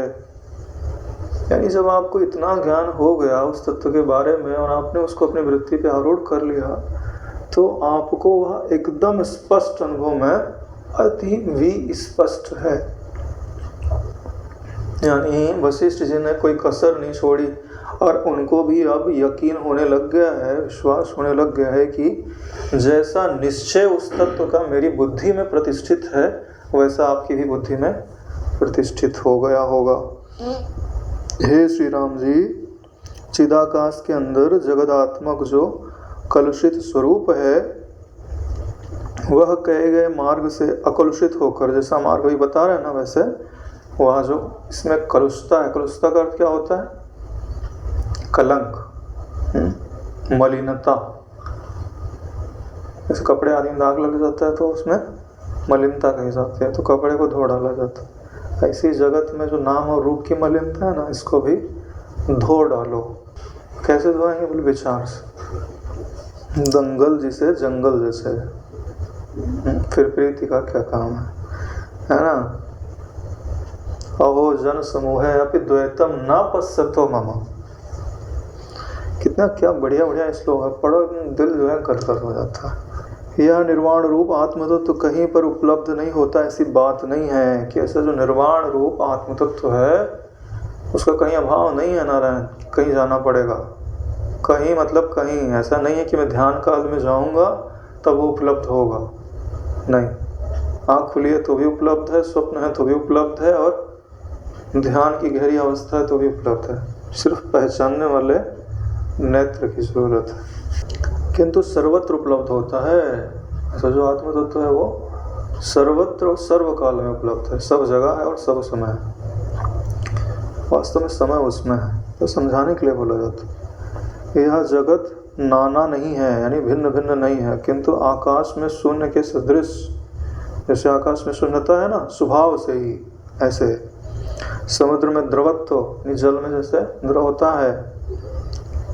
यानी जब आपको इतना ज्ञान हो गया उस तत्व के बारे में और आपने उसको अपनी वृत्ति पे आरूढ़ कर लिया तो आपको वह एकदम स्पष्ट अनुभव में अति भी स्पष्ट है। यानी वशिष्ठ जी ने कोई कसर नहीं छोड़ी और उनको भी अब यकीन होने लग गया है, विश्वास होने लग गया है कि जैसा निश्चय उस तत्व का मेरी बुद्धि में प्रतिष्ठित है वैसा आपकी भी बुद्धि में प्रतिष्ठित हो गया होगा। हे श्री राम जी, चिदाकाश के अंदर जगदात्मक जो कलुषित स्वरूप है वह कहे गए मार्ग से अकलुषित होकर, जैसा मार्ग भी बता रहे हैं ना, वैसे वह जो इसमें कलुषता है, कलुषता का अर्थ क्या होता है? कलंक, मलिनता। जैसे कपड़े आदि में दाग लग जाता है तो उसमें मलिनता कही जाती है, तो कपड़े को धो डाला जाता है। ऐसी जगत में जो नाम और रूप की मलिनता है ना, इसको भी धो डालो। कैसे धोएंगे? बोले विचार से। दंगल जिसे जंगल जैसे, फिर प्रीति का क्या काम है ना? अहो जन समूह अपि द्वैतम न पश्यतो मम। कितना क्या बढ़िया बढ़िया श्लोक है, पढ़ो दिल जो है गदगद हो जाता है। यह निर्वाण रूप आत्मतत्व तो कहीं पर उपलब्ध नहीं होता, ऐसी बात नहीं है कि ऐसा जो निर्वाण रूप आत्मतत्व है उसका कहीं अभाव नहीं है नारायण, कहीं जाना पड़ेगा। कहीं मतलब कहीं, ऐसा नहीं है कि मैं ध्यान काल में जाऊंगा तब वो उपलब्ध होगा, नहीं। आँख खुली है तो भी उपलब्ध है, स्वप्न है तो भी उपलब्ध है, और ध्यान की गहरी अवस्था है तो भी उपलब्ध है। सिर्फ पहचानने वाले नेत्र की जरूरत है। किंतु सर्वत्र उपलब्ध होता है। ऐसा जो आत्म तत्व है वो सर्वत्र और सर्वकाल में उपलब्ध है, सब जगह है और सब समय है। वास्तव में समय उसमें है, तो समझाने के लिए बोला जाता है। यह जगत नाना नहीं है, यानी भिन्न भिन्न नहीं है, किंतु आकाश में शून्य के सदृश, जैसे आकाश में शून्यता है ना स्वभाव से ही, ऐसे समुद्र में द्रवत्व, जल में जैसे द्रव होता है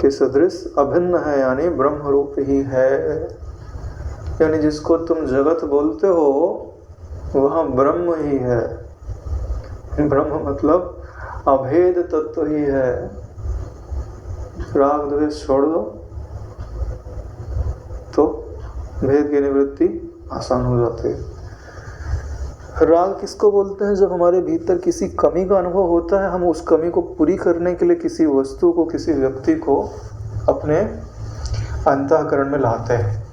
कि सदृश अभिन्न है, यानी ब्रह्म रूप ही है। यानी जिसको तुम जगत बोलते हो वह ब्रह्म ही है। ब्रह्म मतलब अभेद तत्व ही है। राग द्वेष छोड़ दो तो भेद की निवृत्ति आसान हो जाती है। राग किसको बोलते हैं? जब हमारे भीतर किसी कमी का अनुभव होता है, हम उस कमी को पूरी करने के लिए किसी वस्तु को, किसी व्यक्ति को अपने अंतःकरण में लाते हैं,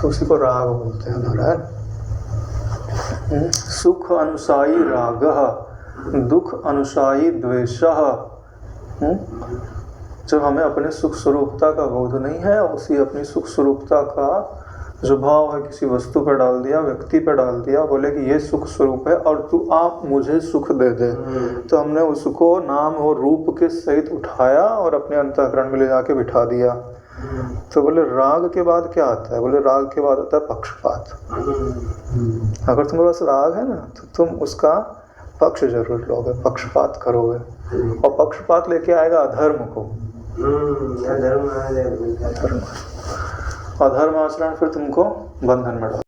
तो उसी को राग बोलते हैं नारायण। सुख अनुसायी रागः, दुख अनुसायी द्वेषः। जब हमें अपने सुख स्वरूपता का बोध नहीं है, उसी अपनी सुख स्वरूपता का जो भाव है किसी वस्तु पर डाल दिया, व्यक्ति पर डाल दिया, बोले कि ये सुख स्वरूप है और तू आप मुझे सुख दे दे, तो हमने उसको नाम और रूप के सहित उठाया और अपने अंतःकरण में ले जाके बिठा दिया। तो बोले राग के बाद क्या आता है? बोले राग के बाद आता है पक्षपात। अगर तुम्हारे पास राग है ना तो तुम उसका पक्ष जरूर लोगे, पक्षपात करोगे, और पक्षपात लेके आएगा अधर्म को। अधर्म आचरण फिर तुमको बंधन में डाल